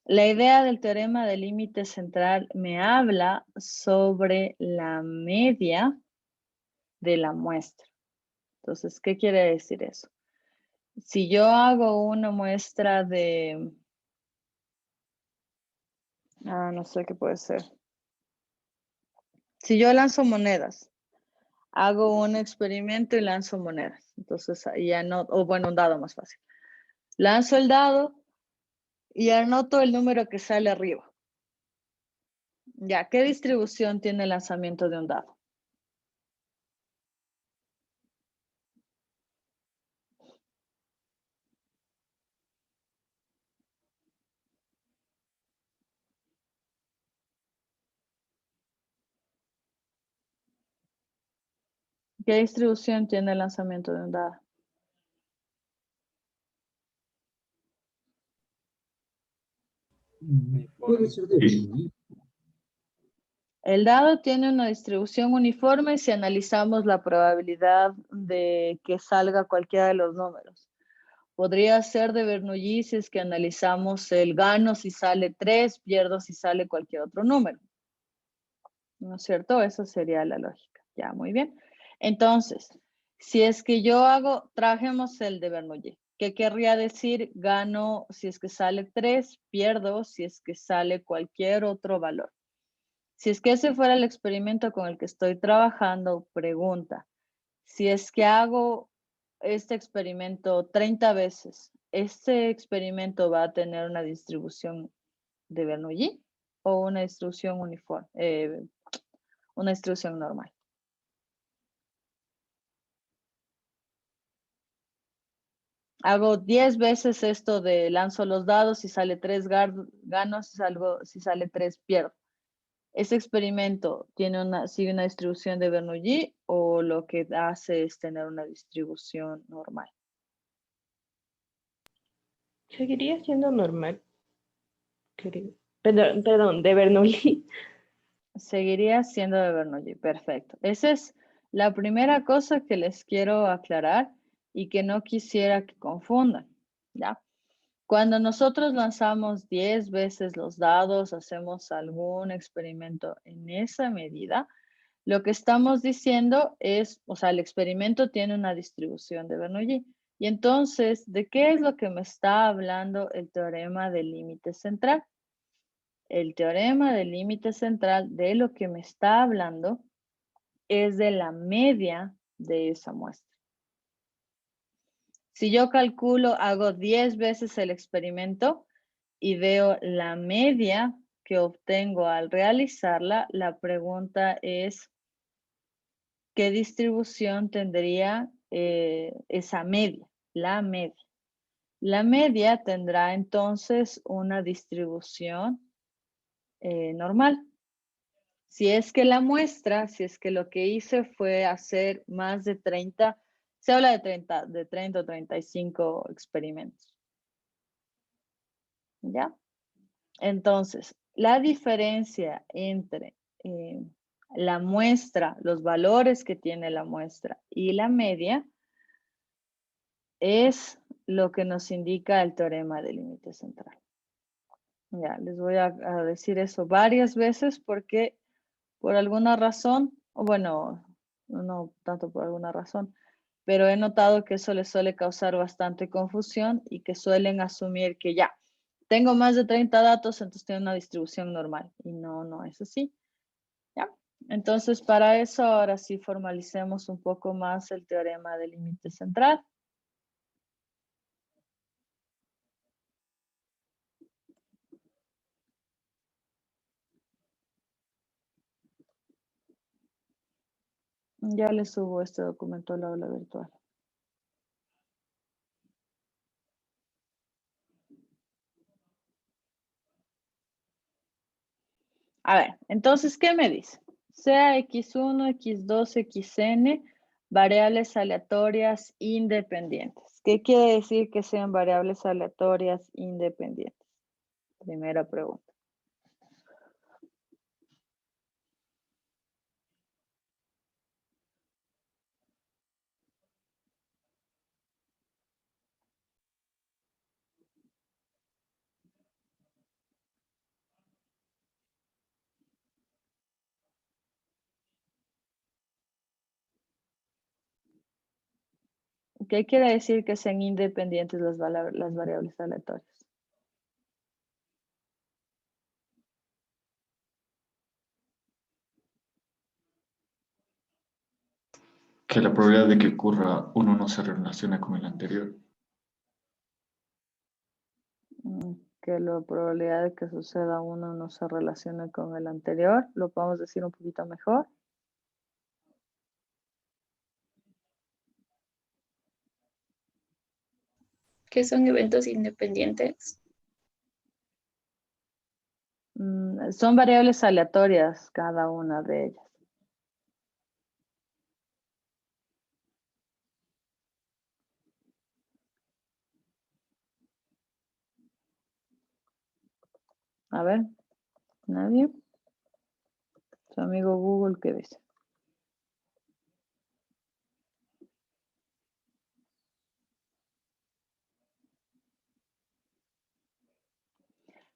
La idea del teorema del límite central me habla sobre la media de la muestra. Entonces, ¿qué quiere decir eso? Si yo hago una muestra de, no sé qué puede ser. Si yo lanzo monedas, hago un experimento y lanzo monedas. Entonces, ahí anoto, o bueno, un dado más fácil. Lanzo el dado y anoto el número que sale arriba. Ya, ¿qué distribución tiene el lanzamiento de un dado? ¿Qué distribución tiene el lanzamiento de un dado? Puede ser de Bernoulli. El dado tiene una distribución uniforme si analizamos la probabilidad de que salga cualquiera de los números. Podría ser de Bernoulli si es que analizamos el gano si sale 3, pierdo si sale cualquier otro número. ¿No es cierto? Esa sería la lógica. Ya, muy bien. Entonces, si es que yo trajemos el de Bernoulli. ¿Qué querría decir? Gano si es que sale 3, pierdo si es que sale cualquier otro valor. Si es que ese fuera el experimento con el que estoy trabajando, pregunta, si es que hago este experimento 30 veces, ¿este experimento va a tener una distribución de Bernoulli o una distribución uniforme, una distribución normal? Hago 10 veces esto de lanzo los dados, si sale 3 gano, si sale 3 pierdo. ¿Ese experimento sigue una distribución de Bernoulli o lo que hace es tener una distribución normal? Seguiría siendo normal. Perdón, de Bernoulli. Seguiría siendo de Bernoulli, perfecto. Esa es la primera cosa que les quiero aclarar y que no quisiera que confundan, ¿ya? Cuando nosotros lanzamos 10 veces los dados, hacemos algún experimento en esa medida, lo que estamos diciendo es, o sea, el experimento tiene una distribución de Bernoulli. Y entonces, ¿de qué es lo que me está hablando el teorema del límite central? El teorema del límite central de lo que me está hablando es de la media de esa muestra. Si yo calculo, hago 10 veces el experimento y veo la media que obtengo al realizarla, la pregunta es, ¿qué distribución tendría esa media? La media. La media tendrá entonces una distribución normal. Si es que la muestra, si es que lo que hice fue hacer más de 30, se habla de 30 o 35 experimentos. ¿Ya? Entonces, la diferencia entre la muestra, los valores que tiene la muestra y la media es lo que nos indica el teorema del límite central. Ya, les voy a decir eso varias veces porque por alguna razón, o bueno, no tanto por alguna razón, pero he notado que eso les suele causar bastante confusión y que suelen asumir que ya, tengo más de 30 datos, entonces tengo una distribución normal. Y no, no es así. ¿Ya? Entonces, para eso, ahora sí formalicemos un poco más el teorema del límite central. Ya les subo este documento al aula virtual. A ver, entonces, ¿qué me dice? Sea x1, x2, xn, variables aleatorias independientes. ¿Qué quiere decir que sean variables aleatorias independientes? Primera pregunta. ¿Qué quiere decir que sean independientes las variables aleatorias? Que la probabilidad de que ocurra uno no se relaciona con el anterior. Que la probabilidad de que suceda uno no se relacione con el anterior. ¿Lo podemos decir un poquito mejor? ¿Qué son eventos independientes? Son variables aleatorias cada una de ellas. A ver, ¿nadie? Su amigo Google, ¿qué dice?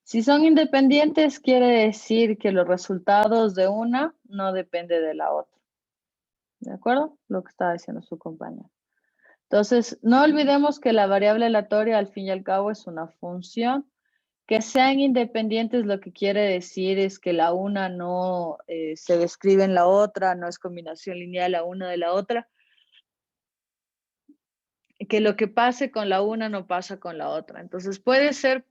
Si son independientes, quiere decir que los resultados de una no dependen de la otra. ¿De acuerdo? Lo que estaba diciendo su compañero. Entonces, no olvidemos que la variable aleatoria al fin y al cabo es una función. Que sean independientes lo que quiere decir es que la una no se describe en la otra, no es combinación lineal la una de la otra. Que lo que pase con la una no pasa con la otra. Entonces puede ser,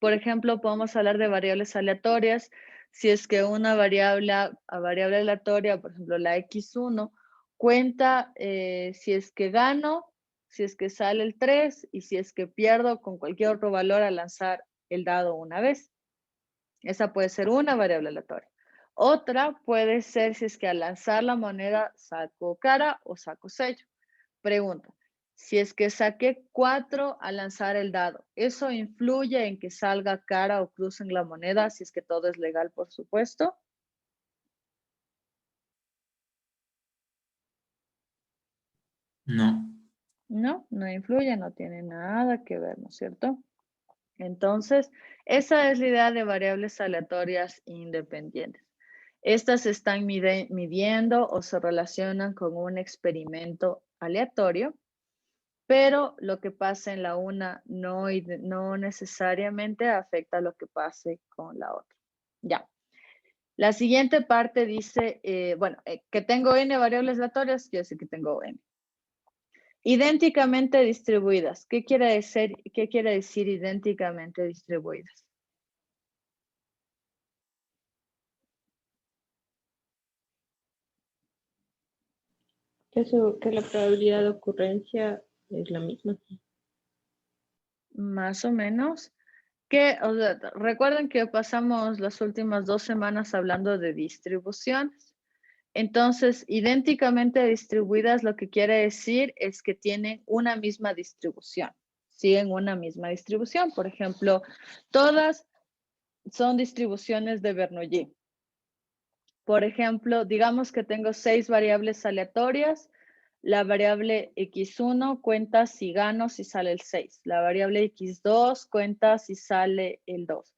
por ejemplo, podemos hablar de variables aleatorias. Si es que una variable aleatoria, por ejemplo la x1, cuenta si es que gano, si es que sale el 3 y si es que pierdo con cualquier otro valor al lanzar el dado una vez. Esa puede ser una variable aleatoria. Otra puede ser si es que al lanzar la moneda saco cara o saco sello. Pregunta, si es que saqué 4 al lanzar el dado, ¿eso influye en que salga cara o cruz en la moneda? Si es que todo es legal, por supuesto. No. No, no influye, no tiene nada que ver, ¿no es cierto? Entonces, esa es la idea de variables aleatorias independientes. Estas se están midiendo o se relacionan con un experimento aleatorio, pero lo que pasa en la una no necesariamente afecta lo que pase con la otra. Ya. La siguiente parte dice, que tengo n variables aleatorias, quiere decir que tengo n. Idénticamente distribuidas. ¿Qué quiere decir idénticamente distribuidas? Que la probabilidad de ocurrencia es la misma. Más o menos. Recuerden que pasamos las últimas 2 semanas hablando de distribuciones. Entonces, idénticamente distribuidas lo que quiere decir es que tienen una misma distribución. Siguen una misma distribución. Por ejemplo, todas son distribuciones de Bernoulli. Por ejemplo, digamos que tengo 6 variables aleatorias. La variable x1 cuenta si gano, si sale el 6. La variable x2 cuenta si sale el 2.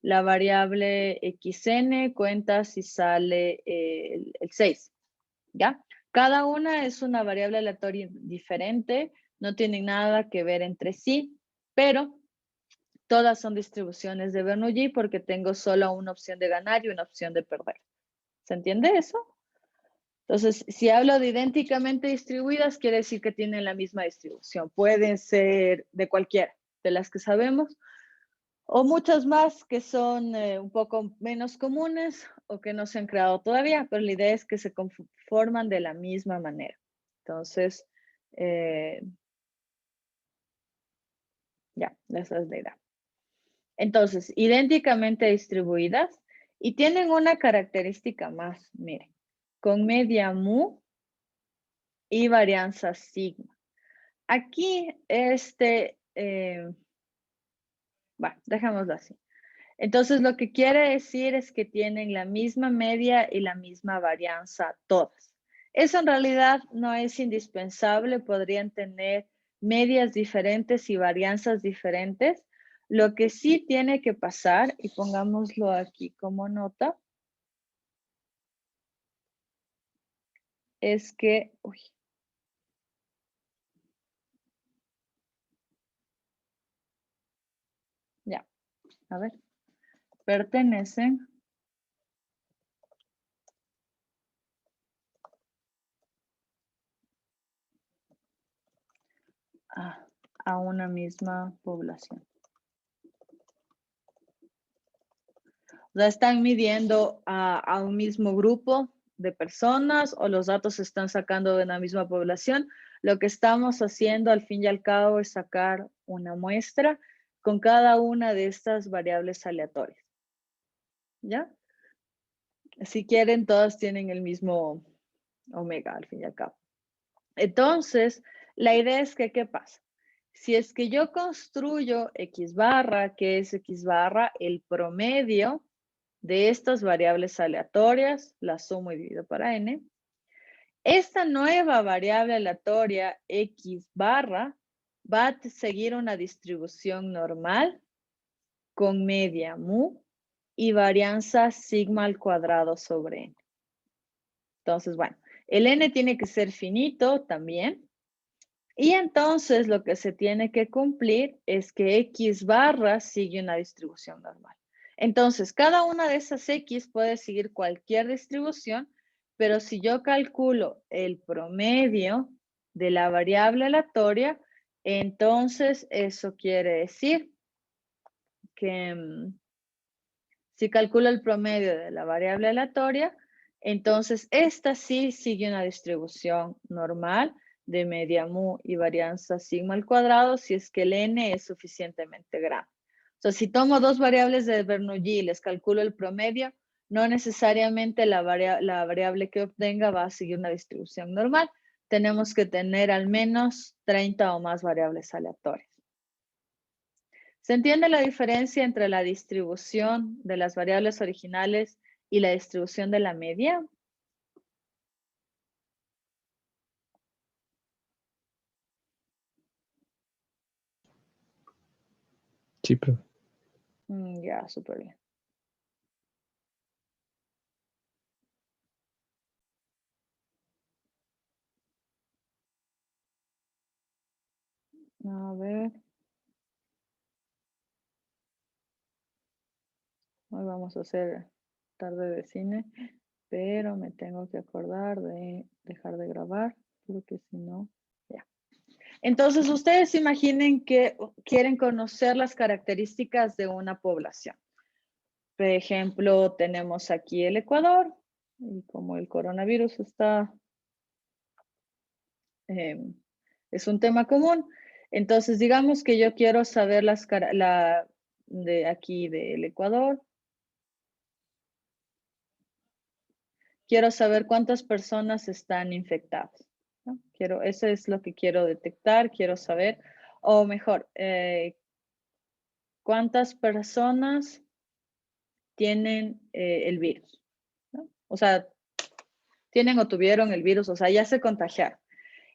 La variable xn cuenta si sale el 6. ¿Ya? Cada una es una variable aleatoria diferente, no tienen nada que ver entre sí, pero todas son distribuciones de Bernoulli porque tengo solo una opción de ganar y una opción de perder. ¿Se entiende eso? Entonces, si hablo de idénticamente distribuidas, quiere decir que tienen la misma distribución. Pueden ser de cualquiera, de las que sabemos, o muchas más que son un poco menos comunes o que no se han creado todavía, pero la idea es que se conforman de la misma manera. Entonces, ya, esa es la idea. Entonces, idénticamente distribuidas y tienen una característica más, miren, con media mu y varianza sigma. Aquí, bueno, dejémoslo así. Entonces, lo que quiere decir es que tienen la misma media y la misma varianza todas. Eso en realidad no es indispensable, podrían tener medias diferentes y varianzas diferentes. Lo que sí tiene que pasar, y pongámoslo aquí como nota, es que, A ver, pertenecen a una misma población. O sea, están midiendo a un mismo grupo de personas o los datos se están sacando de la misma población. Lo que estamos haciendo al fin y al cabo es sacar una muestra con cada una de estas variables aleatorias. ¿Ya? Si quieren, todas tienen el mismo omega al fin y al cabo. Entonces, la idea es que, ¿qué pasa? Si es que yo construyo X barra, que es X barra, el promedio de estas variables aleatorias, la sumo y divido para n. Esta nueva variable aleatoria X barra va a seguir una distribución normal con media mu y varianza sigma al cuadrado sobre n. Entonces, bueno, el n tiene que ser finito también. Y entonces lo que se tiene que cumplir es que X barra sigue una distribución normal. Entonces, cada una de esas X puede seguir cualquier distribución, pero si yo calculo el promedio de la variable aleatoria, entonces eso quiere decir que si calculo el promedio de la variable aleatoria, entonces esta sí sigue una distribución normal de media mu y varianza sigma al cuadrado si es que el n es suficientemente grande. O sea, si tomo dos variables de Bernoulli y les calculo el promedio, no necesariamente la variable que obtenga va a seguir una distribución normal. Tenemos que tener al menos 30 o más variables aleatorias. ¿Se entiende la diferencia entre la distribución de las variables originales y la distribución de la media? Sí, pero Ya, súper bien. A ver. Hoy vamos a hacer tarde de cine, pero me tengo que acordar de dejar de grabar, porque si no, ya. Entonces, ustedes imaginen que quieren conocer las características de una población. Por ejemplo, tenemos aquí el Ecuador, y como el coronavirus está, es un tema común, entonces digamos que yo quiero saber de aquí del Ecuador. Quiero saber cuántas personas están infectadas, ¿no? Eso es lo que quiero detectar, quiero saber, o mejor, cuántas personas tienen el virus, ¿no? O sea, tienen o tuvieron el virus, o sea, ya se contagiaron.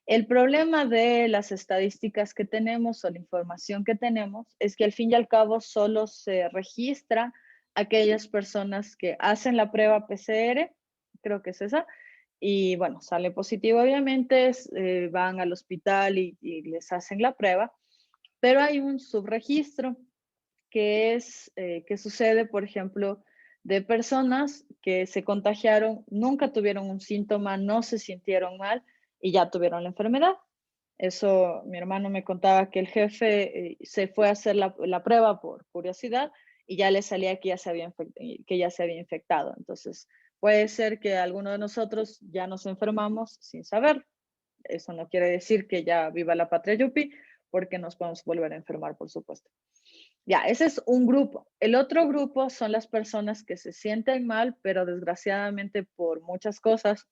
El problema de las estadísticas que tenemos o la información que tenemos es que al fin y al cabo solo se registra aquellas personas que hacen la prueba PCR, creo que es esa, y bueno, sale positivo obviamente, van al hospital y les hacen la prueba, pero hay un subregistro que sucede, por ejemplo, de personas que se contagiaron, nunca tuvieron un síntoma, no se sintieron mal y ya tuvieron la enfermedad. Eso, mi hermano me contaba que el jefe se fue a hacer la prueba por curiosidad y ya le salía que ya se había infectado. Entonces, puede ser que alguno de nosotros ya nos enfermamos sin saber. Eso no quiere decir que ya viva la patria yupi, porque nos podemos volver a enfermar, por supuesto. Ya, ese es un grupo. El otro grupo son las personas que se sienten mal, pero desgraciadamente por muchas cosas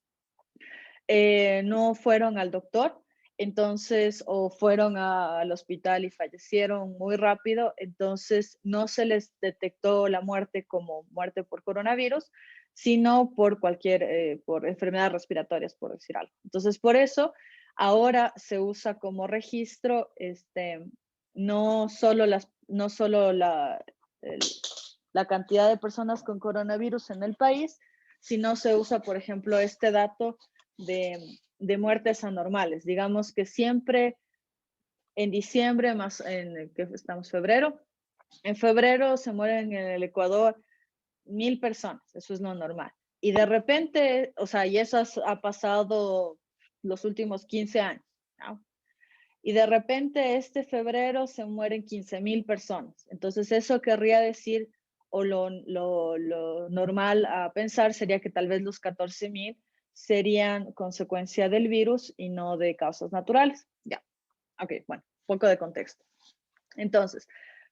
no fueron al doctor, entonces, o fueron al hospital y fallecieron muy rápido, entonces no se les detectó la muerte como muerte por coronavirus, sino por por enfermedades respiratorias, por decir algo. Entonces, por eso ahora se usa como registro, no solo la cantidad de personas con coronavirus en el país, sino se usa, por ejemplo, este dato de muertes anormales. Digamos que siempre en diciembre, que estamos febrero, En febrero se mueren en el Ecuador 1000 personas, eso es lo normal. Y de repente, o sea, y eso ha pasado los últimos 15 años, ¿no? Y de repente este febrero se mueren 15,000 personas. Entonces eso querría decir, o lo normal a pensar sería que tal vez los 14,000 serían consecuencia del virus y no de causas naturales. Ya, ok, bueno, poco de contexto. Entonces,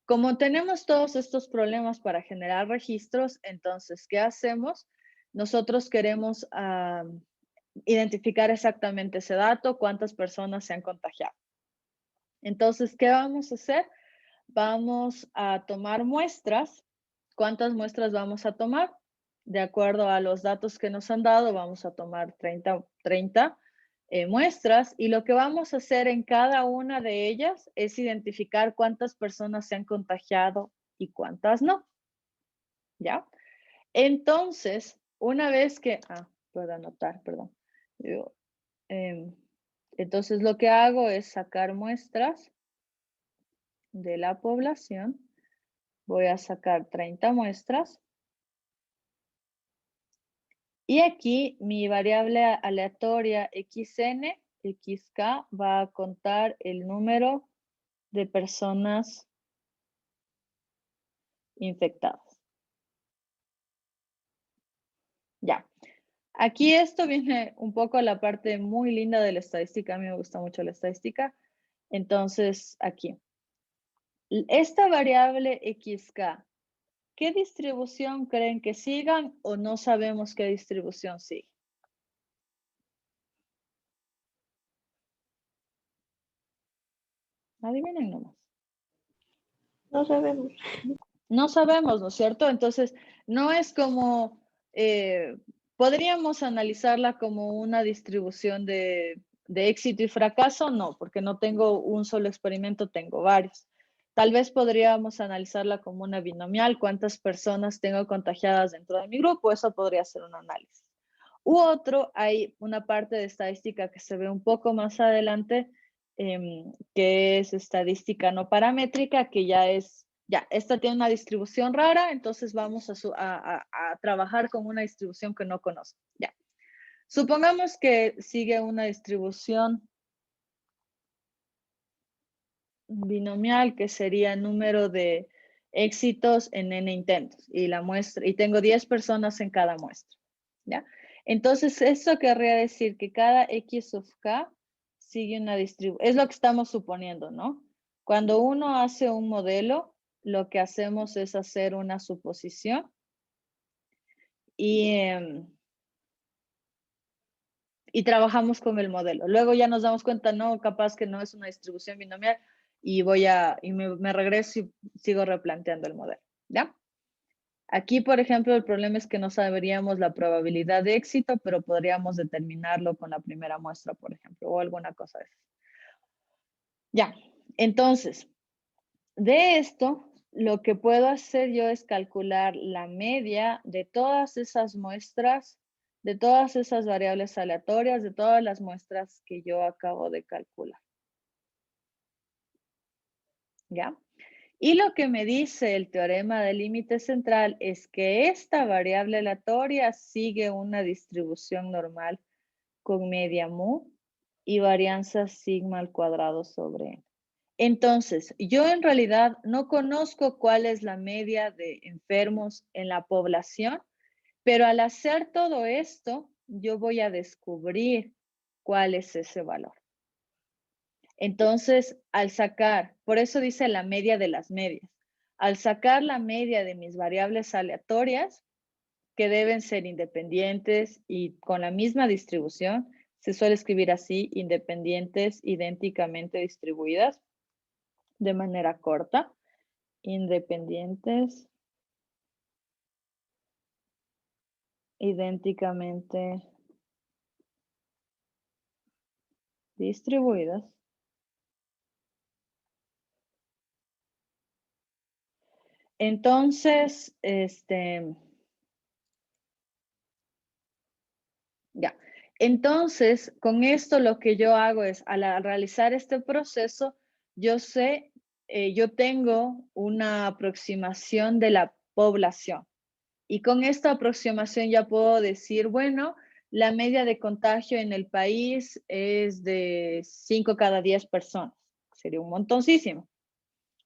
como tenemos todos estos problemas para generar registros, entonces, ¿qué hacemos? Nosotros queremos identificar exactamente ese dato, cuántas personas se han contagiado. Entonces, ¿qué vamos a hacer? Vamos a tomar muestras. ¿Cuántas muestras vamos a tomar? De acuerdo a los datos que nos han dado, vamos a tomar 30 muestras y lo que vamos a hacer en cada una de ellas es identificar cuántas personas se han contagiado y cuántas no. ¿Ya? Entonces, una vez que... puedo anotar, perdón. Entonces, lo que hago es sacar muestras de la población. Voy a sacar 30 muestras. Y aquí mi variable aleatoria xn, xk, va a contar el número de personas infectadas. Ya. Aquí esto viene un poco a la parte muy linda de la estadística. A mí me gusta mucho la estadística. Entonces, aquí. Esta variable xk, ¿qué distribución creen que sigan o no sabemos qué distribución sigue? Adivinen nomás. No sabemos. No sabemos, ¿no es cierto? Entonces, no es como, podríamos analizarla como una distribución de éxito y fracaso, no, porque no tengo un solo experimento, tengo varios. Tal vez podríamos analizarla como una binomial, cuántas personas tengo contagiadas dentro de mi grupo, eso podría ser un análisis. U otro, hay una parte de estadística que se ve un poco más adelante, que es estadística no paramétrica, que ya es, ya, esta tiene una distribución rara, entonces vamos a trabajar con una distribución que no conozco. Ya. Supongamos que sigue una distribución binomial, que sería número de éxitos en n intentos, y la muestra, y tengo 10 personas en cada muestra. ¿Ya? Entonces, eso querría decir que cada x of k sigue una distribución. Es lo que estamos suponiendo, ¿no? Cuando uno hace un modelo, lo que hacemos es hacer una suposición y trabajamos con el modelo. Luego ya nos damos cuenta, no, capaz que no es una distribución binomial y me regreso y sigo replanteando el modelo, ¿ya? Aquí, por ejemplo, el problema es que no sabríamos la probabilidad de éxito, pero podríamos determinarlo con la primera muestra, por ejemplo, o alguna cosa de eso. Ya, entonces, de esto, lo que puedo hacer yo es calcular la media de todas esas muestras, de todas esas variables aleatorias, de todas las muestras que yo acabo de calcular. ¿Ya? Y lo que me dice el teorema del límite central es que esta variable aleatoria sigue una distribución normal con media mu y varianza sigma al cuadrado sobre n. Entonces, yo en realidad no conozco cuál es la media de enfermos en la población, pero al hacer todo esto, yo voy a descubrir cuál es ese valor. Entonces, al sacar, por eso dice la media de las medias, al sacar la media de mis variables aleatorias, que deben ser independientes y con la misma distribución, se suele escribir así, independientes idénticamente distribuidas, de manera corta, independientes idénticamente distribuidas. Entonces, ya. Entonces, con esto lo que yo hago es, al realizar este proceso, yo sé yo tengo una aproximación de la población. Y con esta aproximación ya puedo decir, bueno, la media de contagio en el país es de 5 cada 10 personas. Sería un montoncísimo.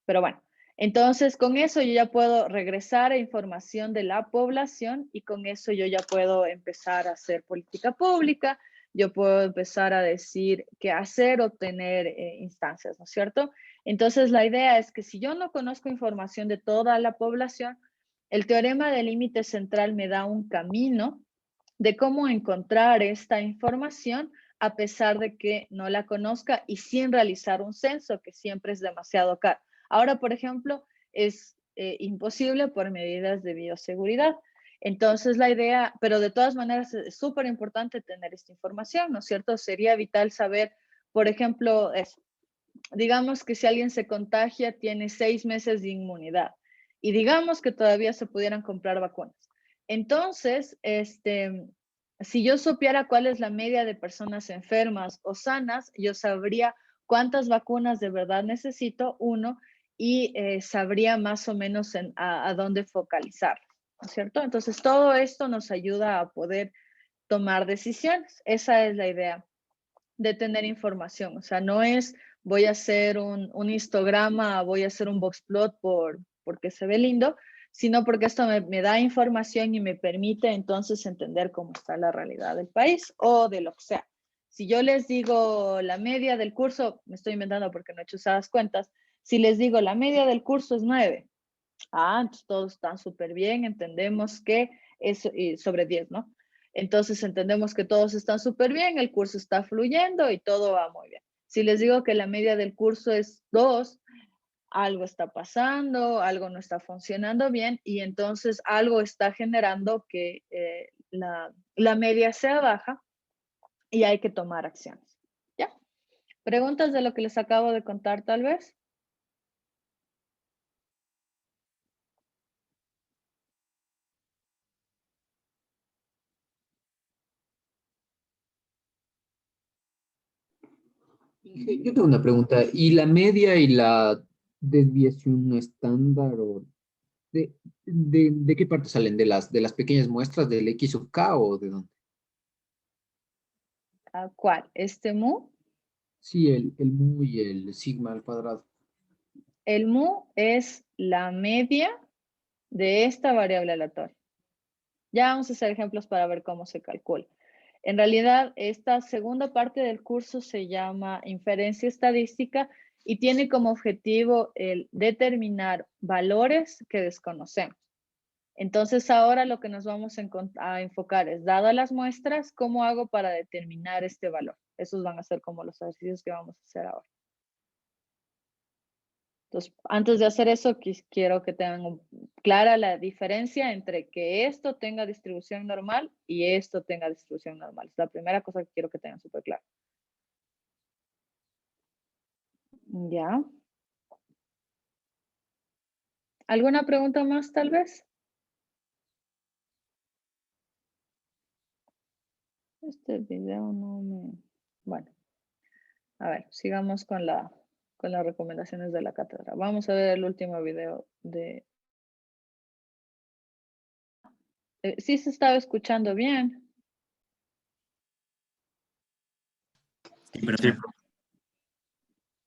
Pero bueno, entonces con eso yo ya puedo regresar a información de la población y con eso yo ya puedo empezar a hacer política pública, yo puedo empezar a decir qué hacer o tener instancias, ¿no es cierto? Entonces la idea es que si yo no conozco información de toda la población, el teorema del límite central me da un camino de cómo encontrar esta información a pesar de que no la conozca y sin realizar un censo, que siempre es demasiado caro. Ahora, por ejemplo, es imposible por medidas de bioseguridad. Entonces, la idea, pero de todas maneras es súper importante tener esta información, ¿no es cierto? Sería vital saber, por ejemplo, eso. Digamos que si alguien se contagia, tiene 6 meses de inmunidad y digamos que todavía se pudieran comprar vacunas. Entonces, si yo supiera cuál es la media de personas enfermas o sanas, yo sabría cuántas vacunas de verdad necesito, uno, y sabría más o menos a dónde focalizar, ¿no es cierto? Entonces, todo esto nos ayuda a poder tomar decisiones. Esa es la idea de tener información. O sea, no es voy a hacer un histograma, voy a hacer un boxplot porque se ve lindo, sino porque esto me da información y me permite entonces entender cómo está la realidad del país o de lo que sea. Si yo les digo la media del curso, me estoy inventando porque no he hecho esas cuentas, si les digo la media del curso es 9, entonces todos están súper bien, entendemos que es sobre 10, ¿no? Entonces entendemos que todos están súper bien, el curso está fluyendo y todo va muy bien. Si les digo que la media del curso es 2, algo está pasando, algo no está funcionando bien y entonces algo está generando que la media sea baja y hay que tomar acciones. ¿Ya? ¿Preguntas de lo que les acabo de contar tal vez? Inge, yo tengo una pregunta. ¿Y la media y la desviación estándar o de qué parte salen? ¿De las pequeñas muestras del X sub K o de dónde? ¿Cuál? ¿Este mu? Sí, el mu y el sigma al cuadrado. El mu es la media de esta variable aleatoria. Ya vamos a hacer ejemplos para ver cómo se calcula. En realidad, esta segunda parte del curso se llama inferencia estadística y tiene como objetivo el determinar valores que desconocemos. Entonces, ahora lo que nos vamos a enfocar es, dadas las muestras, ¿cómo hago para determinar este valor? Esos van a ser como los ejercicios que vamos a hacer ahora. Entonces, antes de hacer eso, quiero que tengan clara la diferencia entre que esto tenga distribución normal y esto tenga distribución normal. Es la primera cosa que quiero que tengan súper clara. ¿Ya? ¿Alguna pregunta más, tal vez? Este video no me... Bueno, a ver, sigamos con las recomendaciones de la cátedra. Vamos a ver el último video de... ¿Sí se estaba escuchando bien? Sí, pero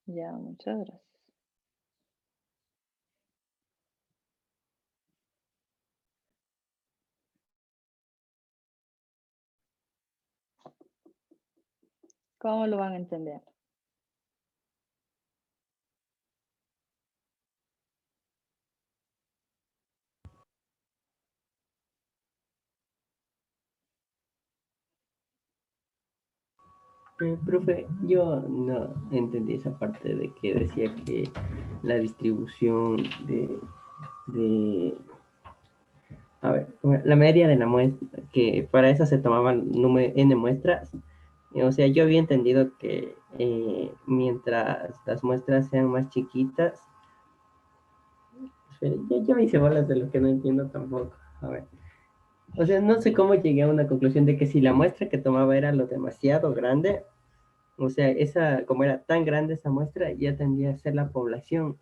Ya, muchas gracias. ¿Cómo lo van a entender? Profe, yo no entendí esa parte de que decía que la distribución de a ver, la media de la muestra, que para eso se tomaban n muestras. O sea, yo había entendido que mientras las muestras sean más chiquitas, espera, ya me hice bolas de lo que no entiendo tampoco. A ver. O sea, no sé cómo llegué a una conclusión de que si la muestra que tomaba era lo demasiado grande, o sea, como era tan grande esa muestra, ya tendría a ser la población.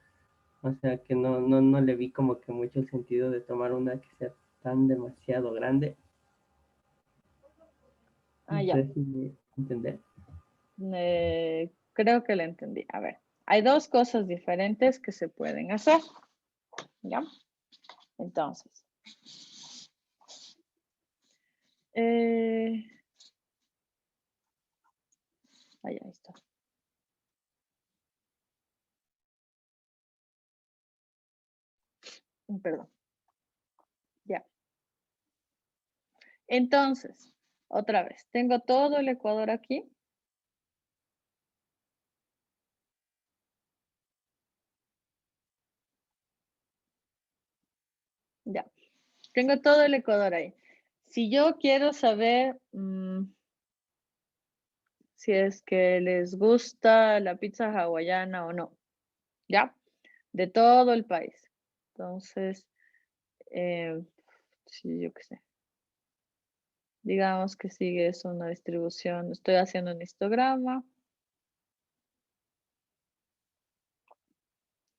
O sea que no le vi como que mucho el sentido de tomar una que sea tan demasiado grande. Ah, No ya. sé si me entender. Creo que lo entendí. A ver, hay dos cosas diferentes que se pueden hacer. ¿Ya? Entonces. Ahí está. Perdón. Ya. Entonces, otra vez, tengo todo el Ecuador aquí. Ya. Tengo todo el Ecuador ahí. Si yo quiero saber si es que les gusta la pizza hawaiana o no, ¿ya? De todo el país. Entonces, sí, yo qué sé. Digamos que sigue es una distribución. Estoy haciendo un histograma.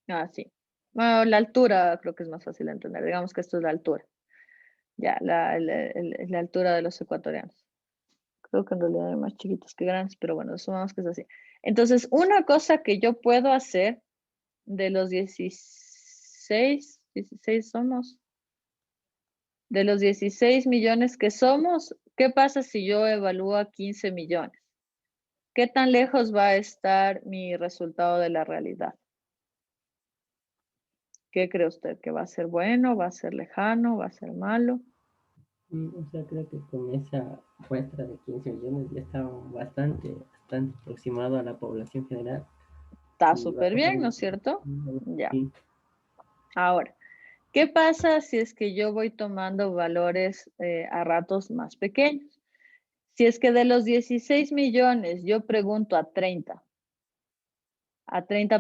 Ah, sí. Bueno, la altura creo que es más fácil de entender. Digamos que esto es la altura. Ya, la altura de los ecuatorianos. Creo que en realidad hay más chiquitos que grandes, pero bueno, sumamos que es así. Entonces, una cosa que yo puedo hacer de los 16 somos, de los 16 millones que somos, ¿qué pasa si yo evalúo a 15 millones? ¿Qué tan lejos va a estar mi resultado de la realidad? ¿Qué cree usted? ¿Que va a ser bueno? ¿Va a ser lejano? ¿Va a ser malo? O sea, creo que con esa muestra de 15 millones ya está bastante aproximado a la población general. Está Y súper bien, ¿no es básicamente, cierto? Ya. sí. Ahora, ¿qué pasa si es que yo voy tomando valores a ratos más pequeños? Si es que de los 16 millones yo pregunto a 30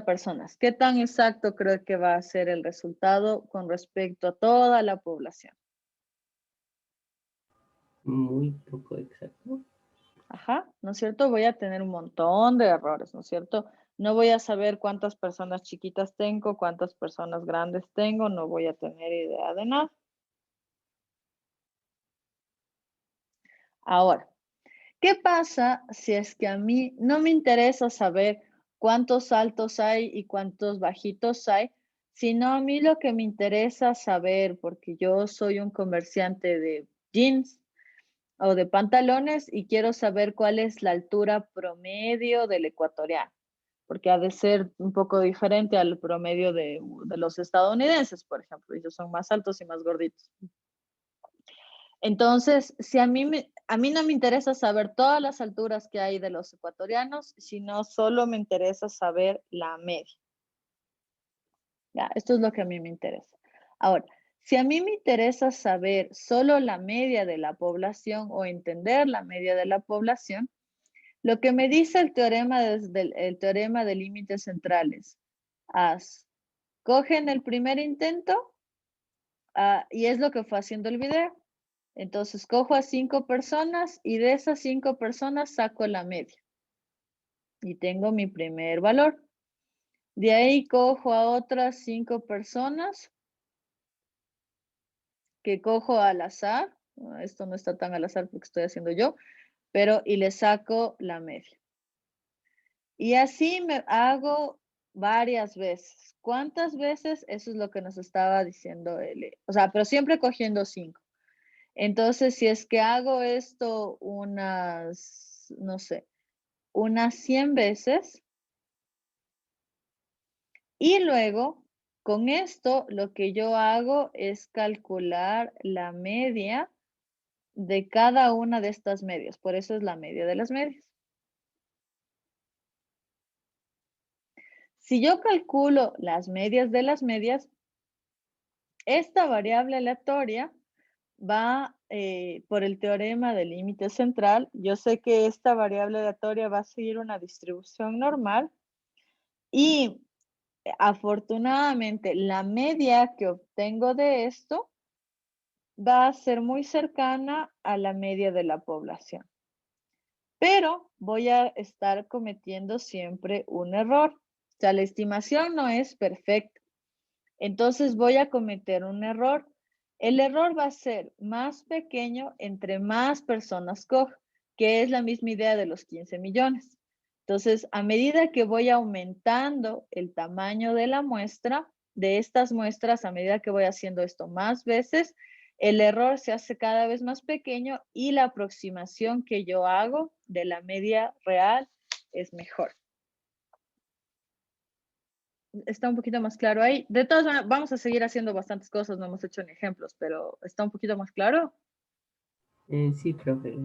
personas, ¿qué tan exacto creo que va a ser el resultado con respecto a toda la población? Muy poco exacto. Ajá, ¿no es cierto? Voy a tener un montón de errores, ¿no es cierto? No voy a saber cuántas personas chiquitas tengo, cuántas personas grandes tengo, no voy a tener idea de nada. Ahora, ¿qué pasa si es que a mí no me interesa saber cuántos altos hay y cuántos bajitos hay, sino a mí lo que me interesa saber, porque yo soy un comerciante de jeans o de pantalones y quiero saber cuál es la altura promedio del ecuatoriano, porque ha de ser un poco diferente al promedio de los estadounidenses, por ejemplo, ellos son más altos y más gorditos. Entonces, si a mí no me interesa saber todas las alturas que hay de los ecuatorianos, sino solo me interesa saber la media. Ya, esto es lo que a mí me interesa. Ahora, si a mí me interesa saber solo la media de la población o entender la media de la población, lo que me dice el teorema de límites centrales, cogen el primer intento y es lo que fue haciendo el video. Entonces, cojo a 5 personas y de esas 5 personas saco la media. Y tengo mi primer valor. De ahí cojo a otras 5 personas que cojo al azar. Esto no está tan al azar porque estoy haciendo yo, pero y le saco la media. Y así me hago varias veces. ¿Cuántas veces? Eso es lo que nos estaba diciendo él. O sea, pero siempre cogiendo 5. Entonces, si es que hago esto unas, no sé, unas 100 veces y luego con esto lo que yo hago es calcular la media de cada una de estas medias. Por eso es la media de las medias. Si yo calculo las medias de las medias, esta variable aleatoria va por el teorema del límite central. Yo sé que esta variable aleatoria va a seguir una distribución normal y afortunadamente la media que obtengo de esto va a ser muy cercana a la media de la población. Pero voy a estar cometiendo siempre un error. O sea, la estimación no es perfecta. Entonces voy a cometer un error. El error va a ser más pequeño entre más personas cojo, que es la misma idea de los 15 millones. Entonces, a medida que voy aumentando el tamaño de la muestra, de estas muestras, a medida que voy haciendo esto más veces, el error se hace cada vez más pequeño y la aproximación que yo hago de la media real es mejor. Está un poquito más claro ahí. De todas maneras, vamos a seguir haciendo bastantes cosas, no hemos hecho ni ejemplos, pero ¿está un poquito más claro? Sí, profe.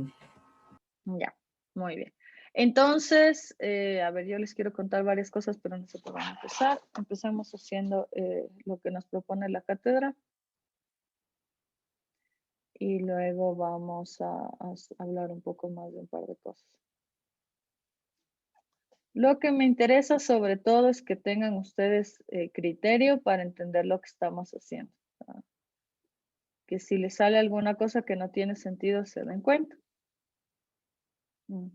Ya, muy bien. Entonces, a ver, yo les quiero contar varias cosas, pero no sé por dónde empezar. Empecemos haciendo lo que nos propone la cátedra. Y luego vamos a hablar un poco más de un par de cosas. Lo que me interesa sobre todo es que tengan ustedes criterio para entender lo que estamos haciendo. ¿Verdad? Que si les sale alguna cosa que no tiene sentido, se den cuenta. Sí.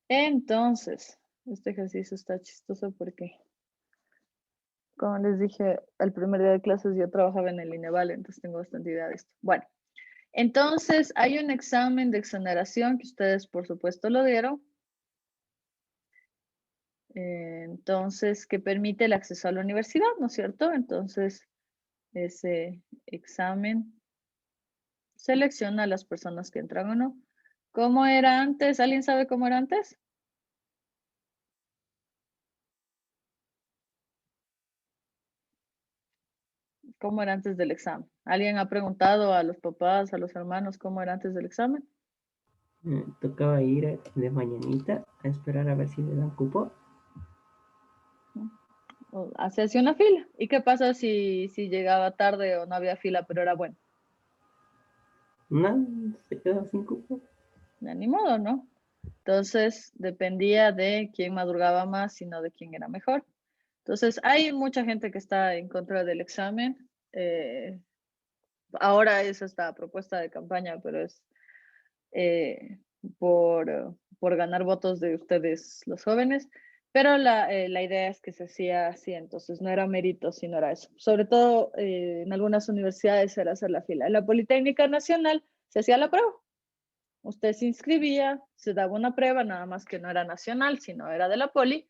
Entonces, este ejercicio está chistoso porque, como les dije, el primer día de clases yo trabajaba en el INEVAL, entonces tengo bastante idea de esto. Bueno, entonces hay un examen de exoneración que ustedes por supuesto lo dieron. Entonces, que permite el acceso a la universidad, ¿no es cierto? Entonces, ese examen selecciona a las personas que entran o no. ¿Cómo era antes? ¿Alguien sabe cómo era antes? ¿Cómo era antes del examen? ¿Alguien ha preguntado a los papás, a los hermanos cómo era antes del examen? Tocaba ir de mañanita a esperar a ver si le dan cupo. Se hacía una fila. ¿Y qué pasa si llegaba tarde o no había fila, pero era bueno? No, se quedó sin cupo. Ya ni modo, ¿no? Entonces, dependía de quién madrugaba más y no de quién era mejor. Entonces, hay mucha gente que está en contra del examen. Ahora es esta propuesta de campaña, pero es por ganar votos de ustedes, los jóvenes. Pero la idea es que se hacía así, entonces no era mérito, sino era eso. Sobre todo en algunas universidades era hacer la fila. En la Politécnica Nacional se hacía la prueba. Usted se inscribía, se daba una prueba, nada más que no era nacional, sino era de la Poli,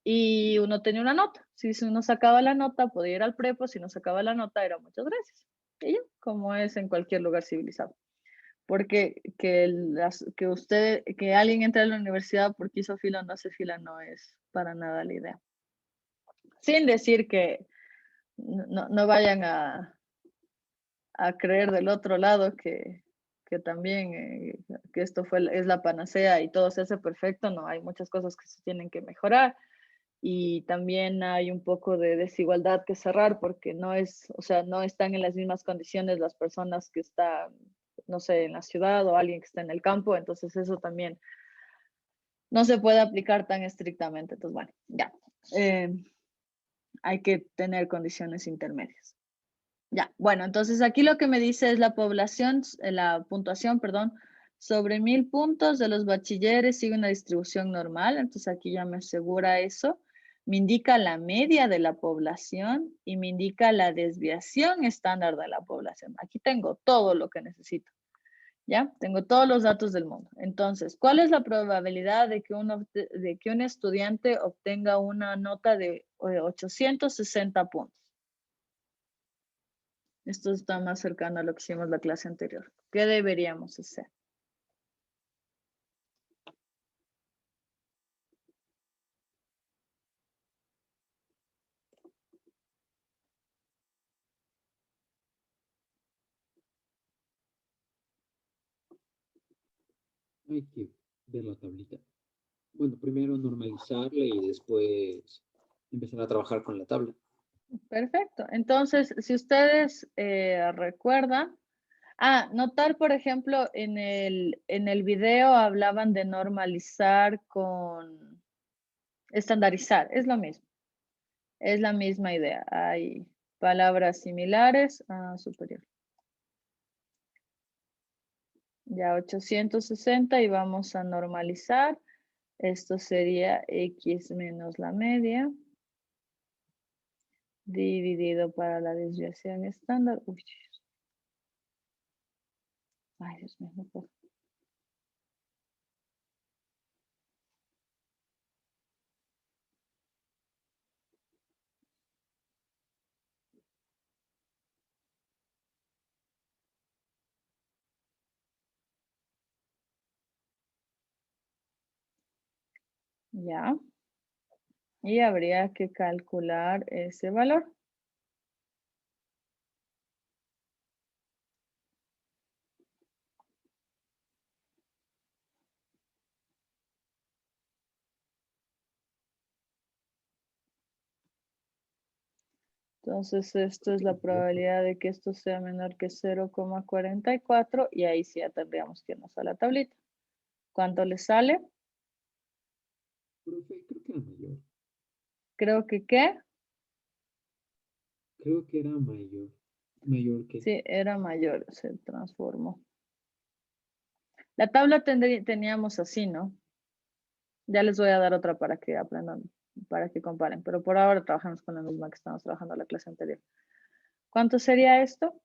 y uno tenía una nota. Si uno sacaba la nota, podía ir al prepo, si no sacaba la nota, era muchas gracias. Y ya, como es en cualquier lugar civilizado. Porque que alguien entre a la universidad porque hizo fila o no hace fila no es para nada la idea. Sin decir que no vayan a creer del otro lado que también que esto es la panacea y todo se hace perfecto, no, hay muchas cosas que se tienen que mejorar y también hay un poco de desigualdad que cerrar porque no están en las mismas condiciones las personas que están, no sé, en la ciudad o alguien que está en el campo, entonces eso también no se puede aplicar tan estrictamente, entonces bueno, ya, hay que tener condiciones intermedias. Ya, bueno, entonces aquí lo que me dice es la puntuación, perdón, sobre 1000 puntos de los bachilleres sigue una distribución normal, entonces aquí ya me asegura eso. Me indica la media de la población y me indica la desviación estándar de la población. Aquí tengo todo lo que necesito, ¿ya? Tengo todos los datos del mundo. Entonces, ¿cuál es la probabilidad de que un estudiante obtenga una nota de 860 puntos? Esto está más cercano a lo que hicimos la clase anterior. ¿Qué deberíamos hacer? Hay que ver la tablita. Bueno, primero normalizarla y después empezar a trabajar con la tabla. Perfecto. Entonces, si ustedes recuerdan, notar, por ejemplo, en el video hablaban de normalizar con estandarizar. Es lo mismo. Es la misma idea. Hay palabras similares a superior. Ya 860 y vamos a normalizar. Esto sería X menos la media dividido para la desviación estándar. Uy. Ay, Dios mío, no puedo. Ya. Y habría que calcular ese valor. Entonces, esto es la probabilidad de que esto sea menor que 0,44 y ahí sí ya tendríamos que irnos a la tablita. ¿Cuánto le sale? Profe, creo que era mayor. Creo que ¿qué? Creo que era mayor. Mayor que. Sí, era mayor, se transformó. La tabla teníamos así, ¿no? Ya les voy a dar otra para que aprendan, para que comparen, pero por ahora trabajamos con la misma que estamos trabajando la clase anterior. ¿Cuánto sería esto?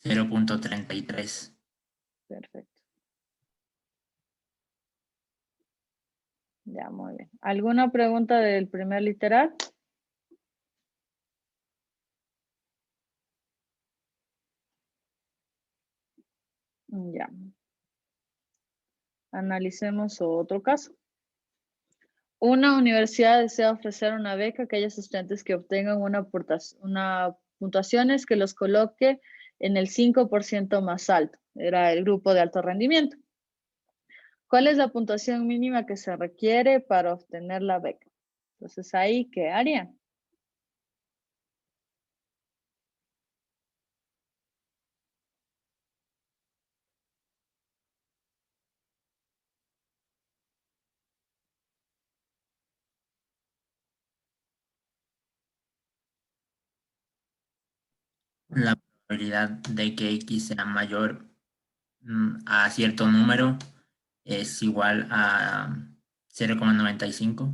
$0.33. Perfecto. Ya, muy bien. ¿Alguna pregunta del primer literal? Ya. Analicemos otro caso. Una universidad desea ofrecer una beca a aquellos estudiantes que obtengan una puntuaciones que los coloque en el 5% más alto. Era el grupo de alto rendimiento. ¿Cuál es la puntuación mínima que se requiere para obtener la beca? Entonces, ahí, ¿qué harían? La probabilidad de que X sea mayor a cierto número es igual a 0,95.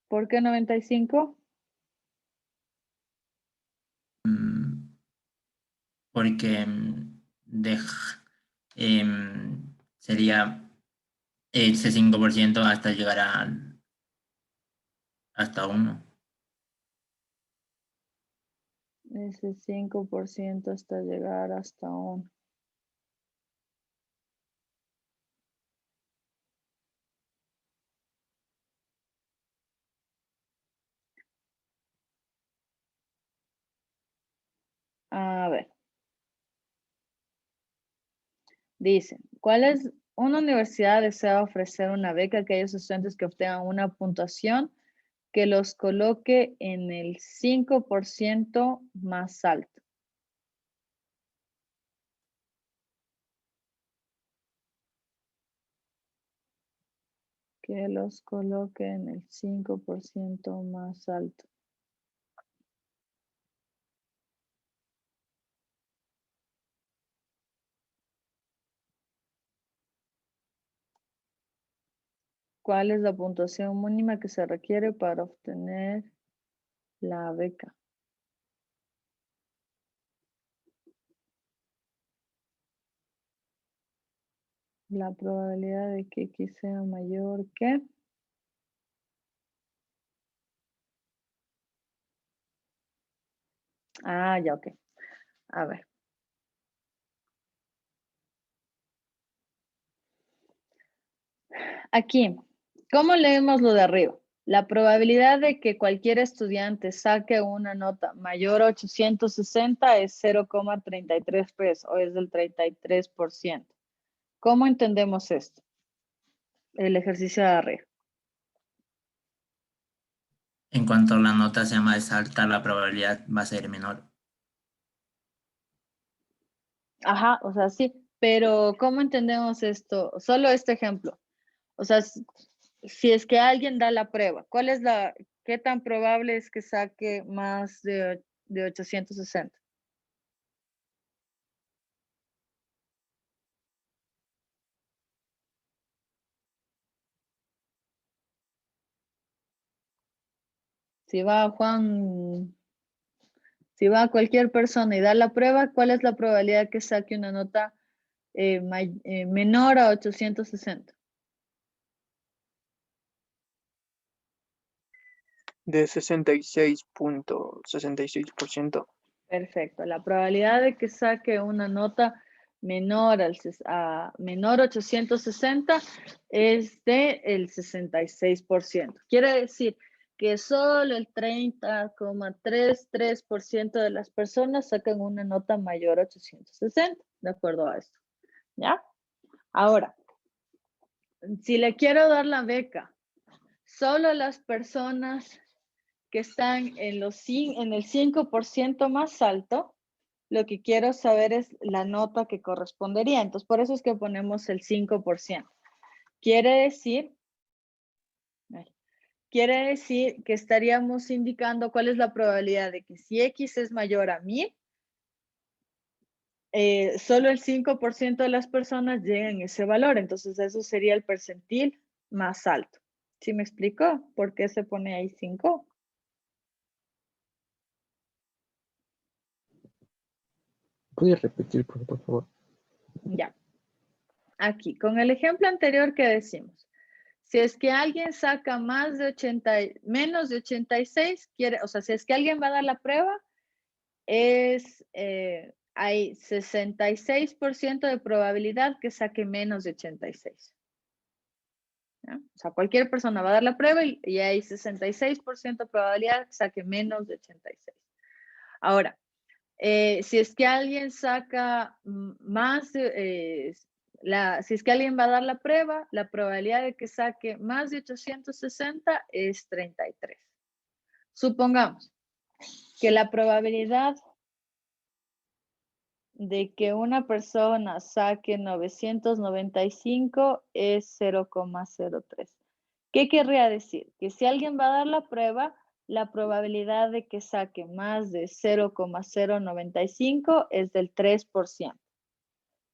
¿Por qué 95? Porque sería ese 5% hasta llegar hasta 1. Ese 5% hasta llegar hasta 1. A ver. Dice, ¿cuál es una universidad desea ofrecer una beca a aquellos estudiantes que obtengan una puntuación que los coloque en el 5% más alto? Que los coloque en el 5% más alto. ¿Cuál es la puntuación mínima que se requiere para obtener la beca? La probabilidad de que X sea mayor que... Ah, ya, ok. A ver. Aquí, ¿cómo leemos lo de arriba? La probabilidad de que cualquier estudiante saque una nota mayor a 860 es 0,33 o es del 33%. ¿Cómo entendemos esto? El ejercicio de arriba. En cuanto la nota sea más alta, la probabilidad va a ser menor. Ajá, o sea, sí, Pero, ¿cómo entendemos esto? Solo este ejemplo. O sea, si es que alguien da la prueba, ¿qué tan probable es que saque más de 860? Si va Juan, si va cualquier persona y da la prueba, ¿cuál es la probabilidad que saque una nota menor a 860? De 66.66%. Perfecto. La probabilidad de que saque una nota menor a menor 860 es del 66%. Quiere decir que solo el 30,33% de las personas sacan una nota mayor a 860, de acuerdo a esto. ¿Ya? Ahora, si le quiero dar la beca, solo las personas que están en el 5% más alto, lo que quiero saber es la nota que correspondería. Entonces, por eso es que ponemos el 5%. Quiere decir que estaríamos indicando cuál es la probabilidad de que si X es mayor a 1000, solo el 5% de las personas llegan a ese valor. Entonces, eso sería el percentil más alto. ¿Sí me explico? ¿Por qué se pone ahí 5? ¿Puedes repetir, por favor? Ya. Aquí, con el ejemplo anterior que decimos, si es que alguien saca menos de 86, o sea, si es que alguien va a dar la prueba, hay 66% de probabilidad que saque menos de 86. ¿Ya? O sea, cualquier persona va a dar la prueba y hay 66% de probabilidad que saque menos de 86. Ahora, si es que alguien saca más, si es que alguien va a dar la prueba, la probabilidad de que saque más de 860 es 33. Supongamos que la probabilidad de que una persona saque 995 es 0,03. ¿Qué querría decir? Que si alguien va a dar la prueba, la probabilidad de que saque más de 0,095 es del 3%.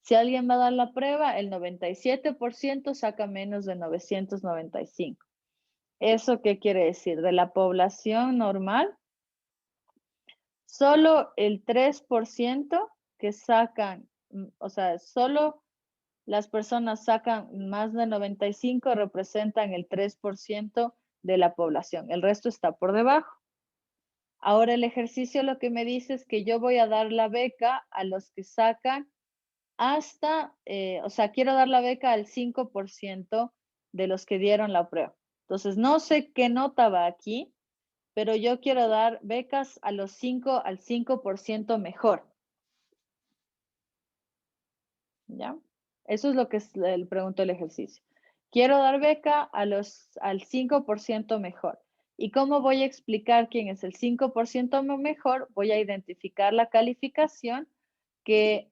Si alguien va a dar la prueba, el 97% saca menos de 995. ¿Eso qué quiere decir? De la población normal, solo el 3% que sacan, o sea, solo las personas sacan más de 95 representan el 3% de la población. El resto está por debajo. Ahora el ejercicio lo que me dice es que yo voy a dar la beca a los que sacan hasta, o sea, quiero dar la beca al 5% de los que dieron la prueba. Entonces, no sé qué nota va aquí, pero yo quiero dar becas al 5% mejor. ¿Ya? Eso es lo que le pregunto el ejercicio. Quiero dar beca al 5% mejor. ¿Y cómo voy a explicar quién es el 5% mejor? Voy a identificar la calificación que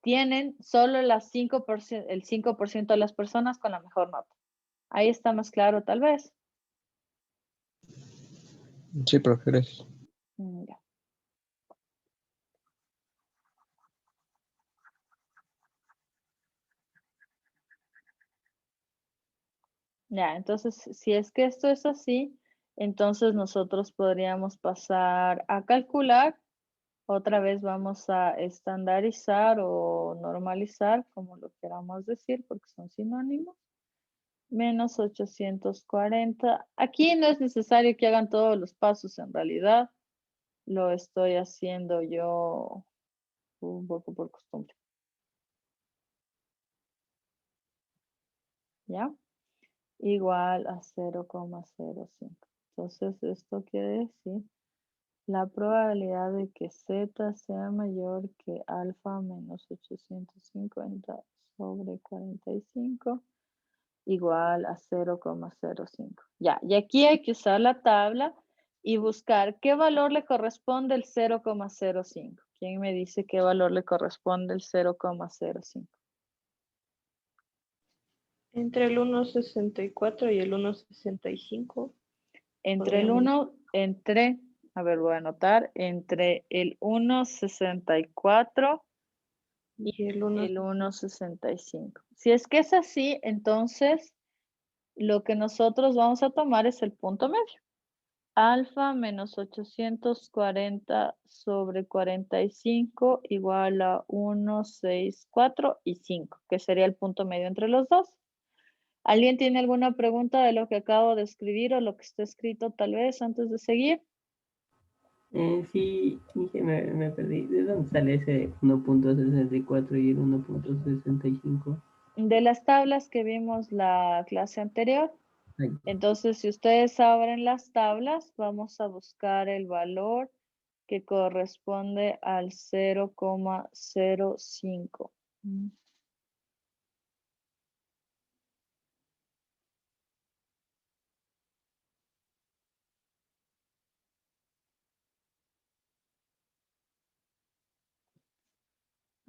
tienen solo el 5% de las personas con la mejor nota. Ahí está más claro, tal vez. Sí, profe, gracias. Ya. Ya, entonces, si es que esto es así, entonces nosotros podríamos pasar a calcular. Otra vez vamos a estandarizar o normalizar, como lo queramos decir, porque son sinónimos. Menos 840. Aquí no es necesario que hagan todos los pasos en realidad. Lo estoy haciendo yo un poco por costumbre. ¿Ya? Igual a 0,05. Entonces, esto quiere decir la probabilidad de que z sea mayor que alfa menos 850 sobre 45 igual a 0,05. Ya, y aquí hay que usar la tabla y buscar qué valor le corresponde el 0,05. ¿Quién me dice qué valor le corresponde el 0,05? Entre el 1,64 y el 1,65. Entre el Podríamos. 1, a ver, voy a anotar, entre el 1,64 Y el el 1,65. Si es que es así, entonces lo que nosotros vamos a tomar es el punto medio. Alfa menos 840 sobre 45 igual a 1, 6, 4 y 5, que sería el punto medio entre los dos. ¿Alguien tiene alguna pregunta de lo que acabo de escribir o lo que está escrito tal vez antes de seguir? Sí, dije, me perdí. ¿De dónde sale ese 1,64 y el 1,65? De las tablas que vimos la clase anterior. Ay, Entonces, si ustedes abren las tablas, vamos a buscar el valor que corresponde al 0,05.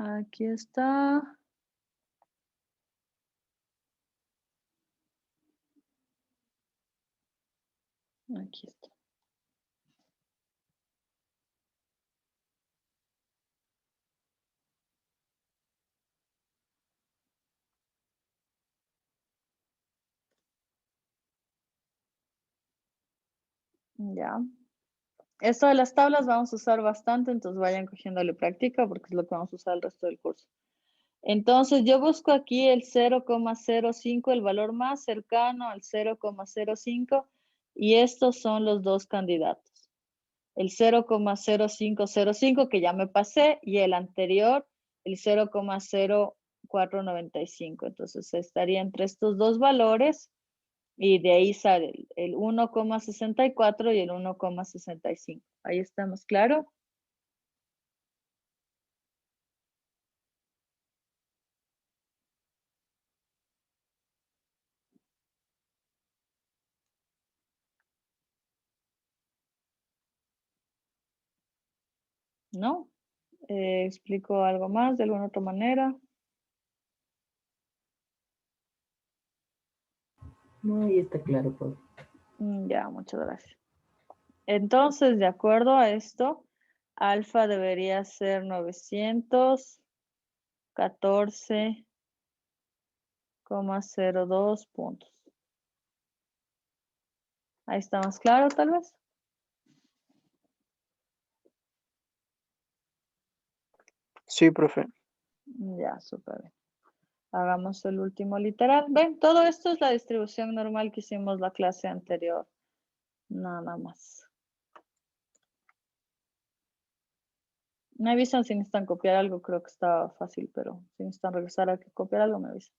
Aquí está. Aquí está. Ya. Esto de las tablas vamos a usar bastante, entonces vayan cogiéndole práctica porque es lo que vamos a usar el resto del curso. Entonces yo busco aquí el 0,05, el valor más cercano al 0,05 y estos son los dos candidatos. El 0,0505 que ya me pasé y el anterior, el 0,0495. Entonces estaría entre estos dos valores y de ahí sale el 1,64 y el 1,65. Ahí estamos, ¿claro? ¿No? ¿Explico algo más de alguna otra manera? no, ahí está claro, pues. Ya, muchas gracias. Entonces, de acuerdo a esto, alfa debería ser 914,02 puntos. Ahí estamos claros, tal vez. Sí, profe. Ya, súper bien. Hagamos el último literal. Ven, todo esto es la distribución normal que hicimos la clase anterior. Nada más. Me avisan si necesitan copiar algo, creo que está fácil, pero si necesitan regresar a copiar algo, me avisan.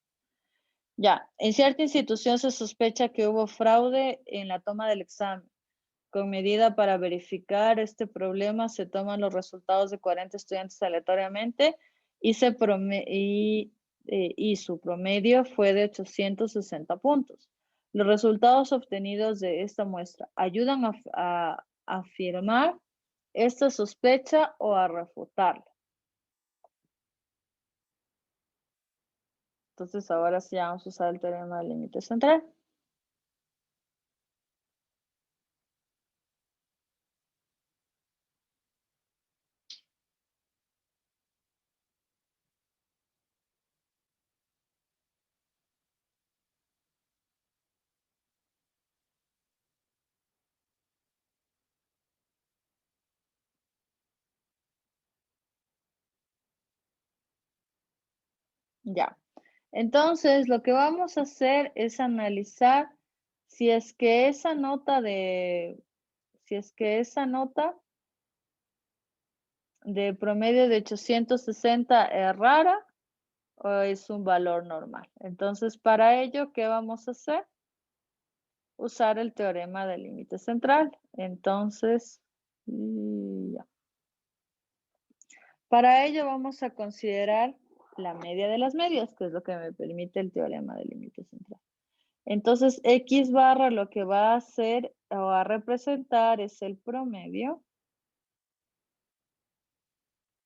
Ya, en cierta institución se sospecha que hubo fraude en la toma del examen. Con medida para verificar este problema, se toman los resultados de 40 estudiantes aleatoriamente y su promedio fue de 860 puntos. Los resultados obtenidos de esta muestra ayudan a afirmar esta sospecha o a refutarla. Entonces, ahora sí vamos a usar el teorema del límite central. Ya. Entonces, lo que vamos a hacer es analizar si es que esa nota de promedio de 860 es rara o es un valor normal. Entonces, para ello, ¿qué vamos a hacer? Usar el teorema del límite central. Entonces, ya. Para ello vamos a considerar la media de las medias, que es lo que me permite el teorema del límite central. Entonces, X barra lo que va a hacer o a representar es el promedio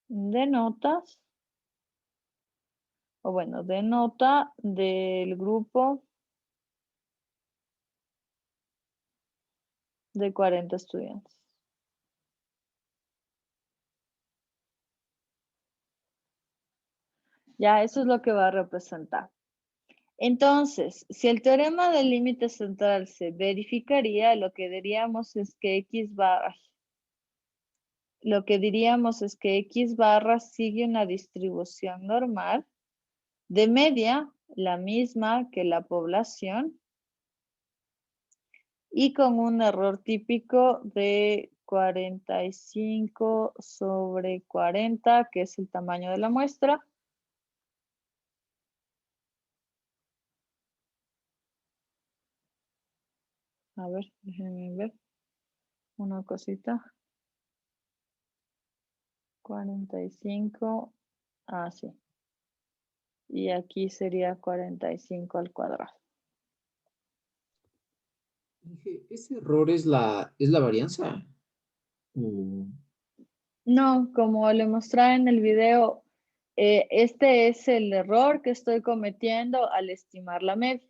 de notas o bueno, de nota del grupo de 40 estudiantes. Ya, eso es lo que va a representar. Entonces, si el teorema del límite central se verificaría, lo que diríamos es que X barra sigue una distribución normal de media, la misma que la población, y con un error típico de 45 sobre 40, que es el tamaño de la muestra. A ver, déjenme ver una cosita. 45, sí. Y aquí sería 45 al cuadrado. Dije, ¿ese error es la varianza? No, como le mostré en el video, este es el error que estoy cometiendo al estimar la media.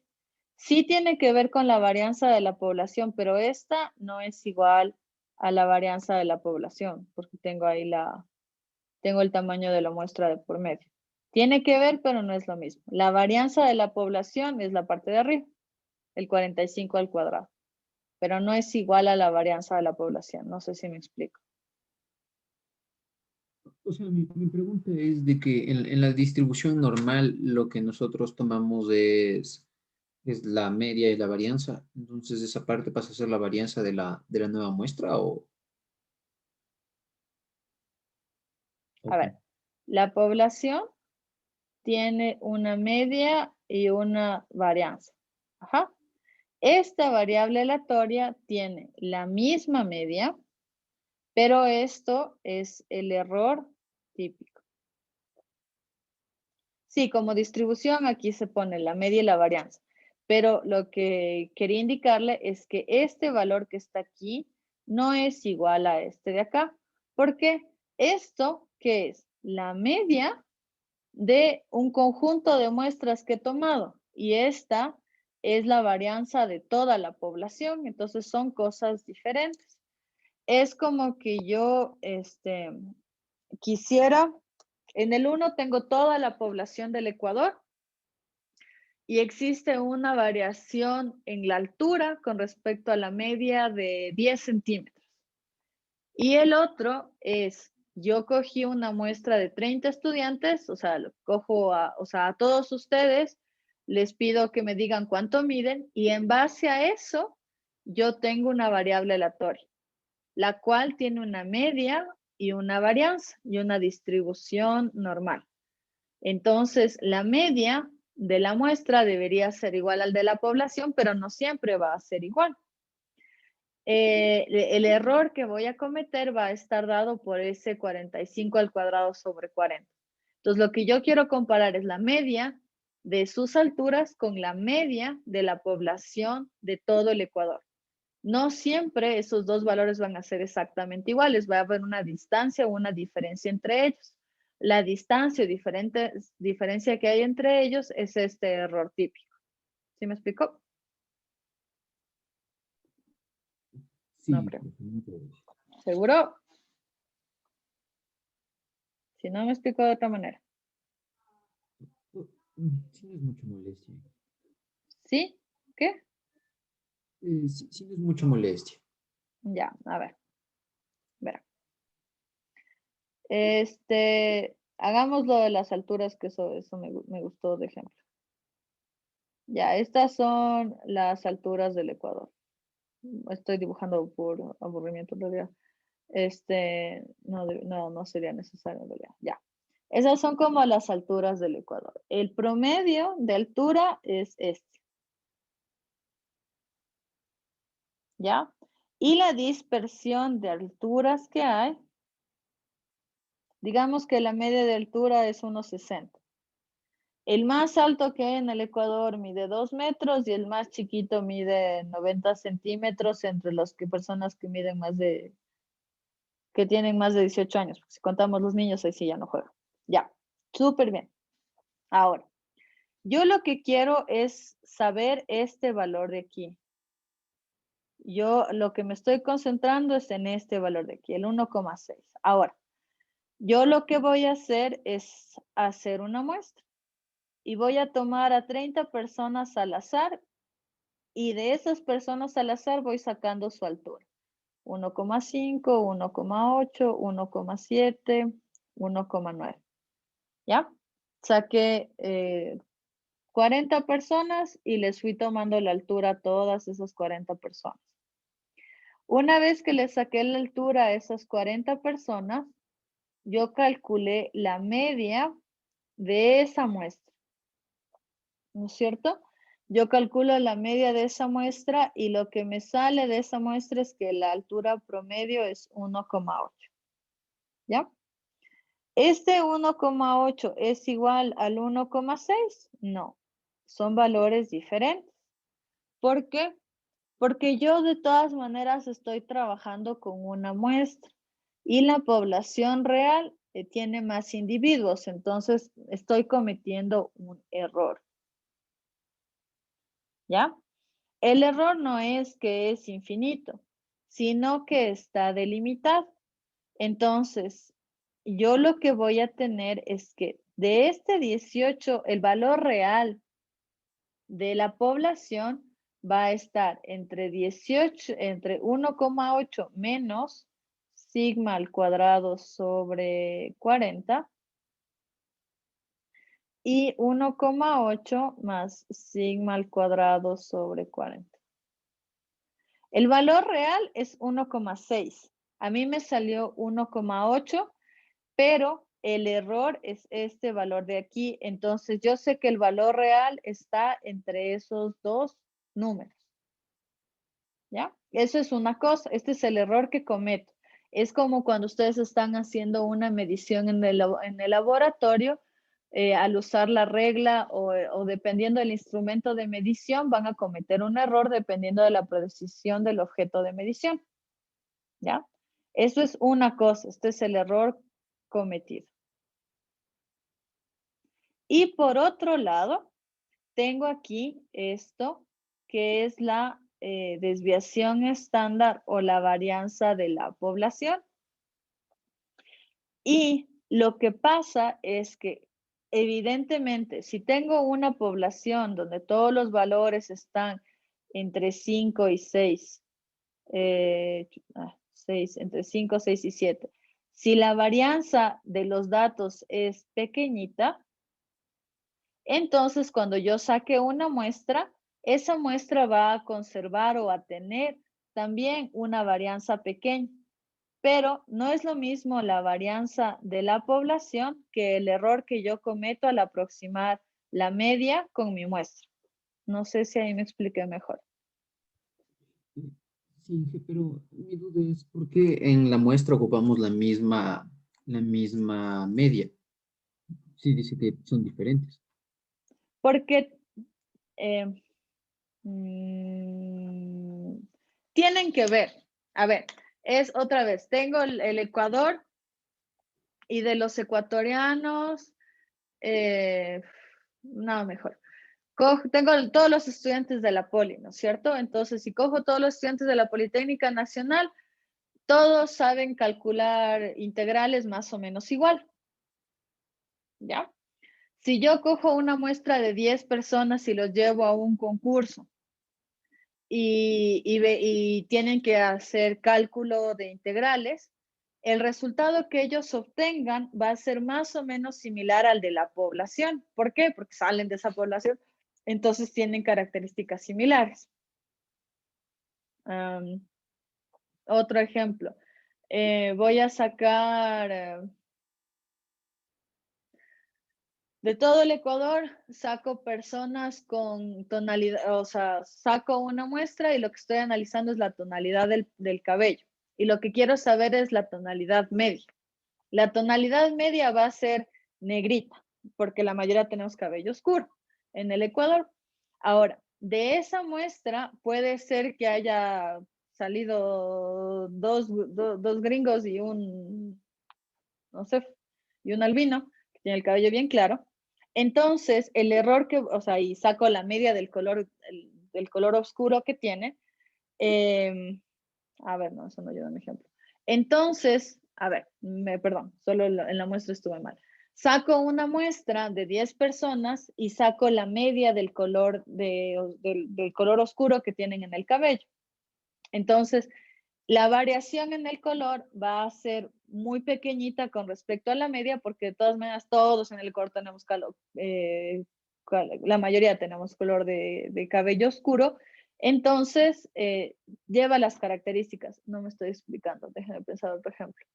Sí tiene que ver con la varianza de la población, pero esta no es igual a la varianza de la población, porque tengo ahí tengo el tamaño de la muestra de por medio. Tiene que ver, pero no es lo mismo. La varianza de la población es la parte de arriba, el 45 al cuadrado, pero no es igual a la varianza de la población. No sé si me explico. O sea, mi pregunta es de que en la distribución normal lo que nosotros tomamos es la media y la varianza. Entonces, ¿esa parte pasa a ser la varianza de la nueva muestra o A ver, la población tiene una media y una varianza. Ajá. Esta variable aleatoria tiene la misma media, pero esto es el error típico. Sí, como distribución aquí se pone la media y la varianza, pero lo que quería indicarle es que este valor que está aquí no es igual a este de acá, porque esto, ¿qué es? La media de un conjunto de muestras que he tomado y esta es la varianza de toda la población, entonces son cosas diferentes. Es como que yo quisiera, en el 1 tengo toda la población del Ecuador y existe una variación en la altura con respecto a la media de 10 centímetros. Y el otro es, yo cogí una muestra de 30 estudiantes, o sea, a todos ustedes les pido que me digan cuánto miden y en base a eso yo tengo una variable aleatoria, la cual tiene una media y una varianza y una distribución normal. Entonces, la media de la muestra debería ser igual al de la población, pero no siempre va a ser igual. El error que voy a cometer va a estar dado por ese 45 al cuadrado sobre 40. Entonces, lo que yo quiero comparar es la media de sus alturas con la media de la población de todo el Ecuador. No siempre esos dos valores van a ser exactamente iguales, va a haber una distancia o una diferencia entre ellos. La distancia o diferencia que hay entre ellos es este error típico. ¿Sí me explicó? sí? No creo. ¿Seguro? Si no, me explico de otra manera. Sí, no es mucha molestia. ¿Sí? ¿Qué? Sí, no es mucha molestia. Ya, a ver. Verá. Hagamos lo de las alturas, que eso me gustó de ejemplo. Ya, estas son las alturas del Ecuador. Estoy dibujando por aburrimiento en realidad. No sería necesario en realidad. Ya. Esas son como las alturas del Ecuador. El promedio de altura es este. ¿Ya? Y la dispersión de alturas que hay, digamos que la media de altura es unos 60. El más alto que hay en el Ecuador mide 2 metros y el más chiquito mide 90 centímetros entre las personas que miden que tienen más de 18 años. Si contamos los niños, ahí sí ya no juegan. Ya, súper bien. Ahora, Yo lo que quiero es saber este valor de aquí. Yo lo que me estoy concentrando es en este valor de aquí, el 1,6. Ahora, yo lo que voy a hacer es hacer una muestra. Y voy a tomar a 30 personas al azar. Y de esas personas al azar voy sacando su altura. 1,5, 1,8, 1,7, 1,9. ¿Ya? Saqué 40 personas y les fui tomando la altura a todas esas 40 personas. Una vez que les saqué la altura a esas 40 personas, yo calculé la media de esa muestra. ¿No es cierto? Yo calculo la media de esa muestra y lo que me sale de esa muestra es que la altura promedio es 1,8. ¿Ya? ¿Este 1,8 es igual al 1,6? No, son valores diferentes. ¿Por qué? Porque yo de todas maneras estoy trabajando con una muestra y la población real tiene más individuos, entonces estoy cometiendo un error. ¿Ya? El error no es que es infinito, sino que está delimitado. Entonces, yo lo que voy a tener es que de este 18, el valor real de la población va a estar entre 18, entre 1,8 menos sigma al cuadrado sobre 40 y 1,8 más sigma al cuadrado sobre 40. El valor real es 1,6. A mí me salió 1,8, pero el error es este valor de aquí. Entonces, yo sé que el valor real está entre esos dos números. ¿Ya? Eso es una cosa. Este es el error que cometo. Es como cuando ustedes están haciendo una medición en el laboratorio, al usar la regla o dependiendo del instrumento de medición, van a cometer un error dependiendo de la precisión del objeto de medición. ¿Ya? Eso es una cosa. Este es el error cometido. Y por otro lado, tengo aquí esto que es la desviación estándar o la varianza de la población. Y lo que pasa es que evidentemente si tengo una población donde todos los valores están entre 5 y 6, 6 entre 5, 6 y 7, si la varianza de los datos es pequeñita, entonces cuando yo saque una muestra, esa muestra va a conservar o a tener también una varianza pequeña. Pero no es lo mismo la varianza de la población que el error que yo cometo al aproximar la media con mi muestra. No sé si ahí me expliqué mejor. Sí, Inge, pero mi duda es por qué en la muestra ocupamos la misma media. Sí, dice que son diferentes. Porque tienen que ver. A ver, es otra vez, tengo el Ecuador y de los ecuatorianos, no, mejor. Tengo todos los estudiantes de la Poli, ¿no es cierto? Entonces, si cojo todos los estudiantes de la Politécnica Nacional, todos saben calcular integrales más o menos igual. ¿Ya? Si yo cojo una muestra de 10 personas y los llevo a un concurso y tienen que hacer cálculo de integrales, el resultado que ellos obtengan va a ser más o menos similar al de la población. ¿Por qué? Porque salen de esa población, entonces tienen características similares. Otro ejemplo. Voy a sacar de todo el Ecuador, saco personas con tonalidad, o sea, saco una muestra y lo que estoy analizando es la tonalidad del cabello. Y lo que quiero saber es la tonalidad media. La tonalidad media va a ser negrita, porque la mayoría tenemos cabello oscuro en el Ecuador. Ahora, de esa muestra puede ser que haya salido dos gringos y un, no sé, y un albino, que tiene el cabello bien claro. Entonces, el error que, o sea, y saco la media del color, del color oscuro que tiene. A ver, no, eso no lleva un ejemplo. Entonces, a ver, perdón, solo en la muestra estuve mal. Saco una muestra de 10 personas y saco la media del color, del color oscuro que tienen en el cabello. Entonces, la variación en el color va a ser muy pequeñita con respecto a la media, porque de todas maneras todos en el color tenemos la mayoría tenemos color de cabello oscuro. Entonces, lleva las características. No me estoy explicando, déjenme pensar otro ejemplo.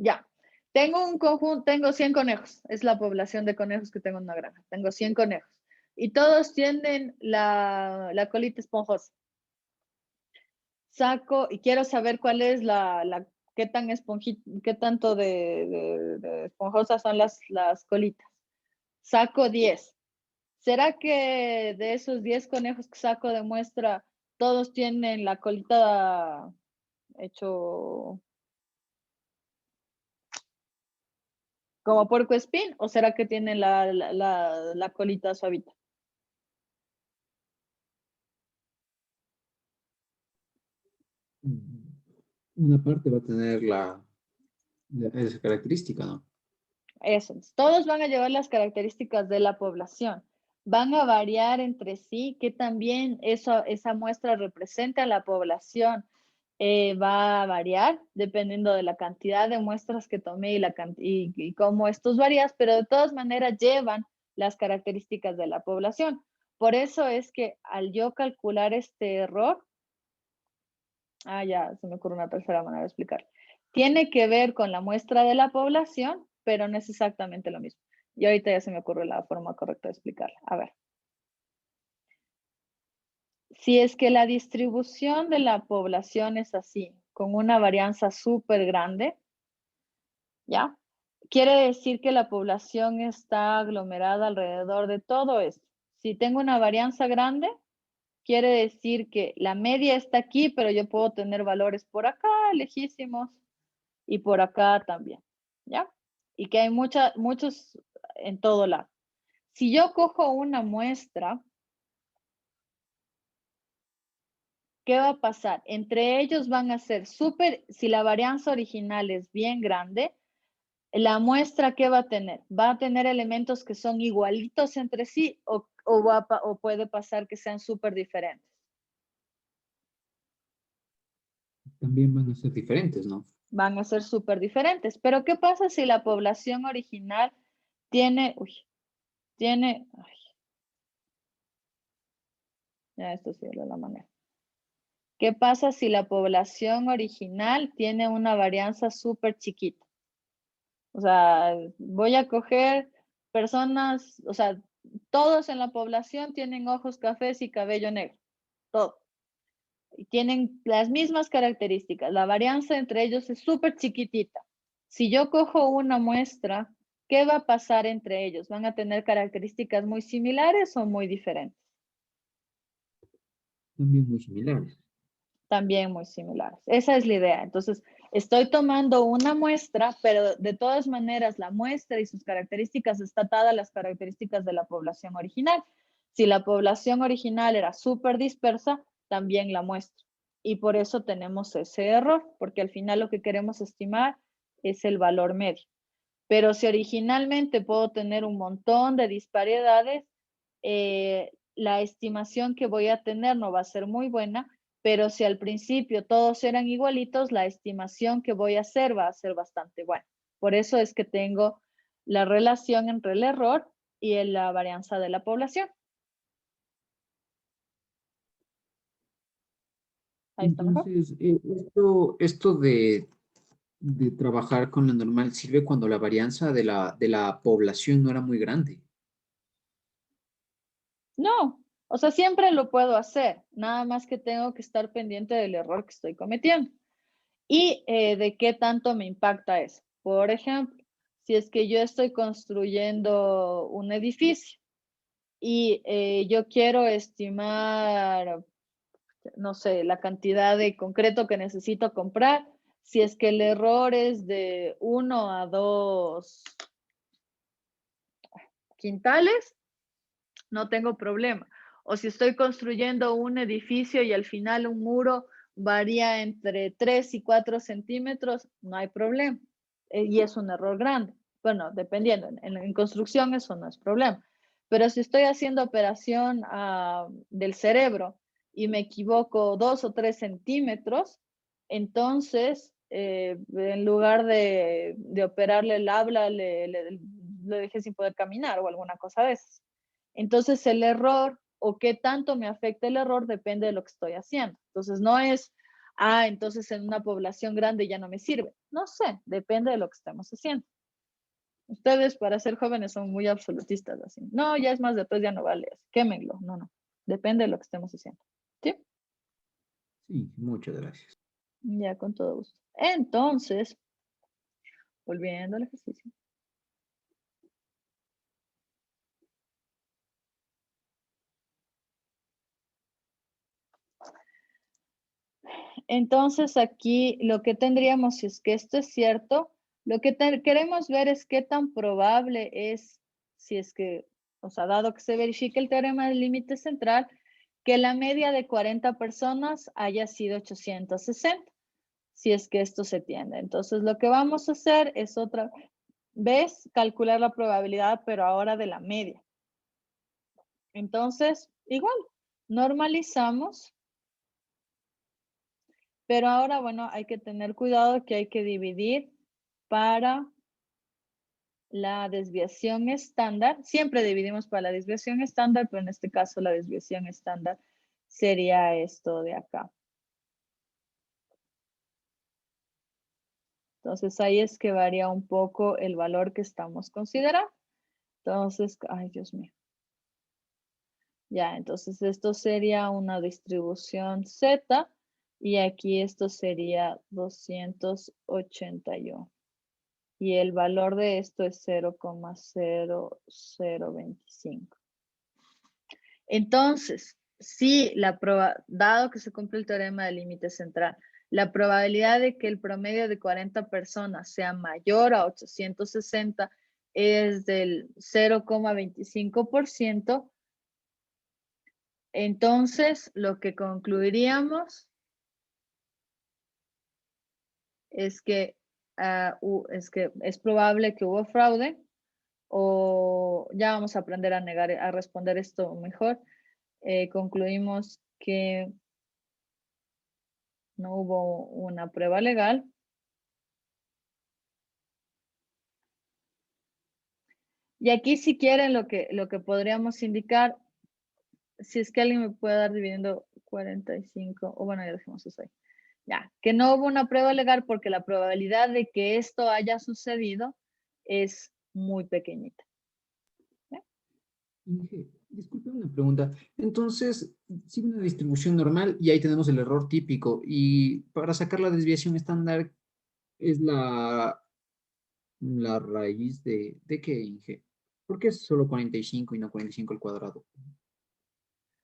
Ya. Tengo un conjunto, tengo 100 conejos. Es la población de conejos que tengo en una granja. Tengo 100 conejos. Y todos tienen la colita esponjosa. Saco y quiero saber cuál es qué tan qué tanto de esponjosas son las colitas. Saco 10. ¿Será que de esos 10 conejos que saco de muestra, todos tienen la colita hecho como puercoespín? ¿O será que tienen la colita suavita? Una parte va a tener esa característica, ¿no? Eso. Todos van a llevar las características de la población. Van a variar entre sí, que también esa muestra representa a la población. Va a variar dependiendo de la cantidad de muestras que tomé y cómo estos varían, pero de todas maneras llevan las características de la población. Por eso es que al yo calcular este error, ya se me ocurre una tercera manera de explicar. Tiene que ver con la muestra de la población, pero no es exactamente lo mismo. Y ahorita ya se me ocurre la forma correcta de explicarla. A ver. Si es que la distribución de la población es así, con una varianza súper grande, ¿ya? Quiere decir que la población está aglomerada alrededor de todo esto. Si tengo una varianza grande, quiere decir que la media está aquí, pero yo puedo tener valores por acá, lejísimos, y por acá también, ¿ya? Y que hay muchos en todo lado. Si yo cojo una muestra, ¿qué va a pasar? Entre ellos van a ser si la varianza original es bien grande, la muestra, ¿qué va a tener? Va a tener elementos que son igualitos entre sí o puede pasar que sean súper diferentes. También van a ser diferentes, ¿no? Van a ser súper diferentes. Pero ¿qué pasa si la población original tiene, ya esto sí es la manera. ¿Qué pasa si la población original tiene una varianza súper chiquita? O sea, voy a coger personas, o sea, todos en la población tienen ojos cafés y cabello negro, todo. Y tienen las mismas características. La varianza entre ellos es súper chiquitita. Si yo cojo una muestra, ¿qué va a pasar entre ellos? ¿Van a tener características muy similares o muy diferentes? También muy similares. También muy similares. Esa es la idea. Entonces, estoy tomando una muestra, pero de todas maneras la muestra y sus características está atada a las características de la población original. Si la población original era súper dispersa, también la muestro. Y por eso tenemos ese error, porque al final lo que queremos estimar es el valor medio. Pero si originalmente puedo tener un montón de disparidades, la estimación que voy a tener no va a ser muy buena, pero si al principio todos eran igualitos, la estimación que voy a hacer va a ser bastante buena. Por eso es que tengo la relación entre el error y la varianza de la población. Ahí está mejor. Entonces, esto de trabajar con lo normal sirve cuando la varianza de la población no era muy grande. No, o sea, siempre lo puedo hacer, nada más que tengo que estar pendiente del error que estoy cometiendo y de qué tanto me impacta eso. Por ejemplo, si es que yo estoy construyendo un edificio y yo quiero estimar, no sé, la cantidad de concreto que necesito comprar. Si es que el error es de 1 a 2 quintales, no tengo problema. O si estoy construyendo un edificio y al final un muro varía entre 3 y 4 centímetros, no hay problema. Y es un error grande. Bueno, dependiendo, en construcción eso no es problema. Pero si estoy haciendo operación del cerebro y me equivoco 2 o 3 centímetros, entonces, en lugar de operarle el habla, le dejé sin poder caminar o alguna cosa de esas. Entonces, el error o qué tanto me afecta el error depende de lo que estoy haciendo. Entonces, no es, entonces en una población grande ya no me sirve. No sé, depende de lo que estemos haciendo. Ustedes para ser jóvenes son muy absolutistas así. No, ya es más de 3, ya no vale. Quémenlo. No, no. Depende de lo que estemos haciendo. ¿Sí? Sí, muchas gracias. Ya, con todo gusto. Entonces, volviendo al ejercicio. Entonces aquí lo que tendríamos, si es que esto es cierto, lo que queremos ver es qué tan probable es, si es que, o sea, dado que se verifique el teorema del límite central, que la media de 40 personas haya sido 860, si es que esto se tiende. Entonces lo que vamos a hacer es otra vez calcular la probabilidad, pero ahora de la media. Entonces, igual, normalizamos. Pero ahora, bueno, hay que tener cuidado que hay que dividir para la desviación estándar. Siempre dividimos para la desviación estándar, pero en este caso la desviación estándar sería esto de acá. Entonces ahí es que varía un poco el valor que estamos considerando. Entonces, ay Dios mío. Ya, entonces esto sería una distribución Z y aquí esto sería 281. Y el valor de esto es 0,0025. Entonces, si dado que se cumple el teorema del límite central, la probabilidad de que el promedio de 40 personas sea mayor a 860 es del 0,25%. Entonces, lo que concluiríamos es que es probable que hubo fraude, o ya vamos a aprender a responder esto mejor. Concluimos que no hubo una prueba legal. Y aquí si quieren lo que podríamos indicar, si es que alguien me puede dar dividiendo 45, o bueno, ya dejemos eso ahí. Ya, que no hubo una prueba legal porque la probabilidad de que esto haya sucedido es muy pequeñita. Inge, disculpe una pregunta. Entonces, sigue una distribución normal y ahí tenemos el error típico. Y para sacar la desviación estándar es la raíz ¿de qué, Inge? ¿Por qué es solo 45 y no 45 al cuadrado?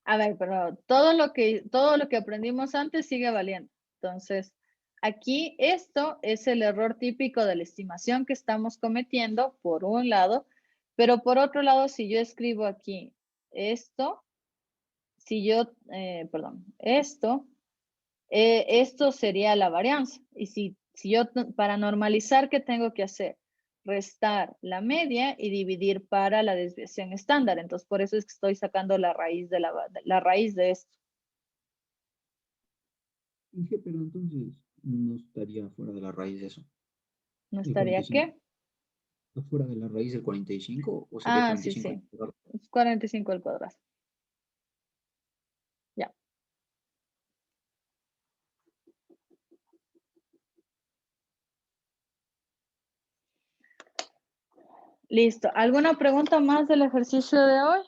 A ver, pero todo lo que aprendimos antes sigue valiendo. Entonces, aquí esto es el error típico de la estimación que estamos cometiendo, por un lado, pero por otro lado, si yo escribo aquí esto, esto sería la varianza. Y si yo, para normalizar, ¿qué tengo que hacer? Restar la media y dividir para la desviación estándar. Entonces, por eso es que estoy sacando la raíz de la raíz de esto. Inge, pero entonces no estaría fuera de la raíz de eso. ¿No ¿El estaría 45? qué? ¿Está fuera de la raíz del 45 o sería Sí, 45 al sí. cuadrado? Es 45 al cuadrado. Ya. Listo. ¿Alguna pregunta más del ejercicio de hoy?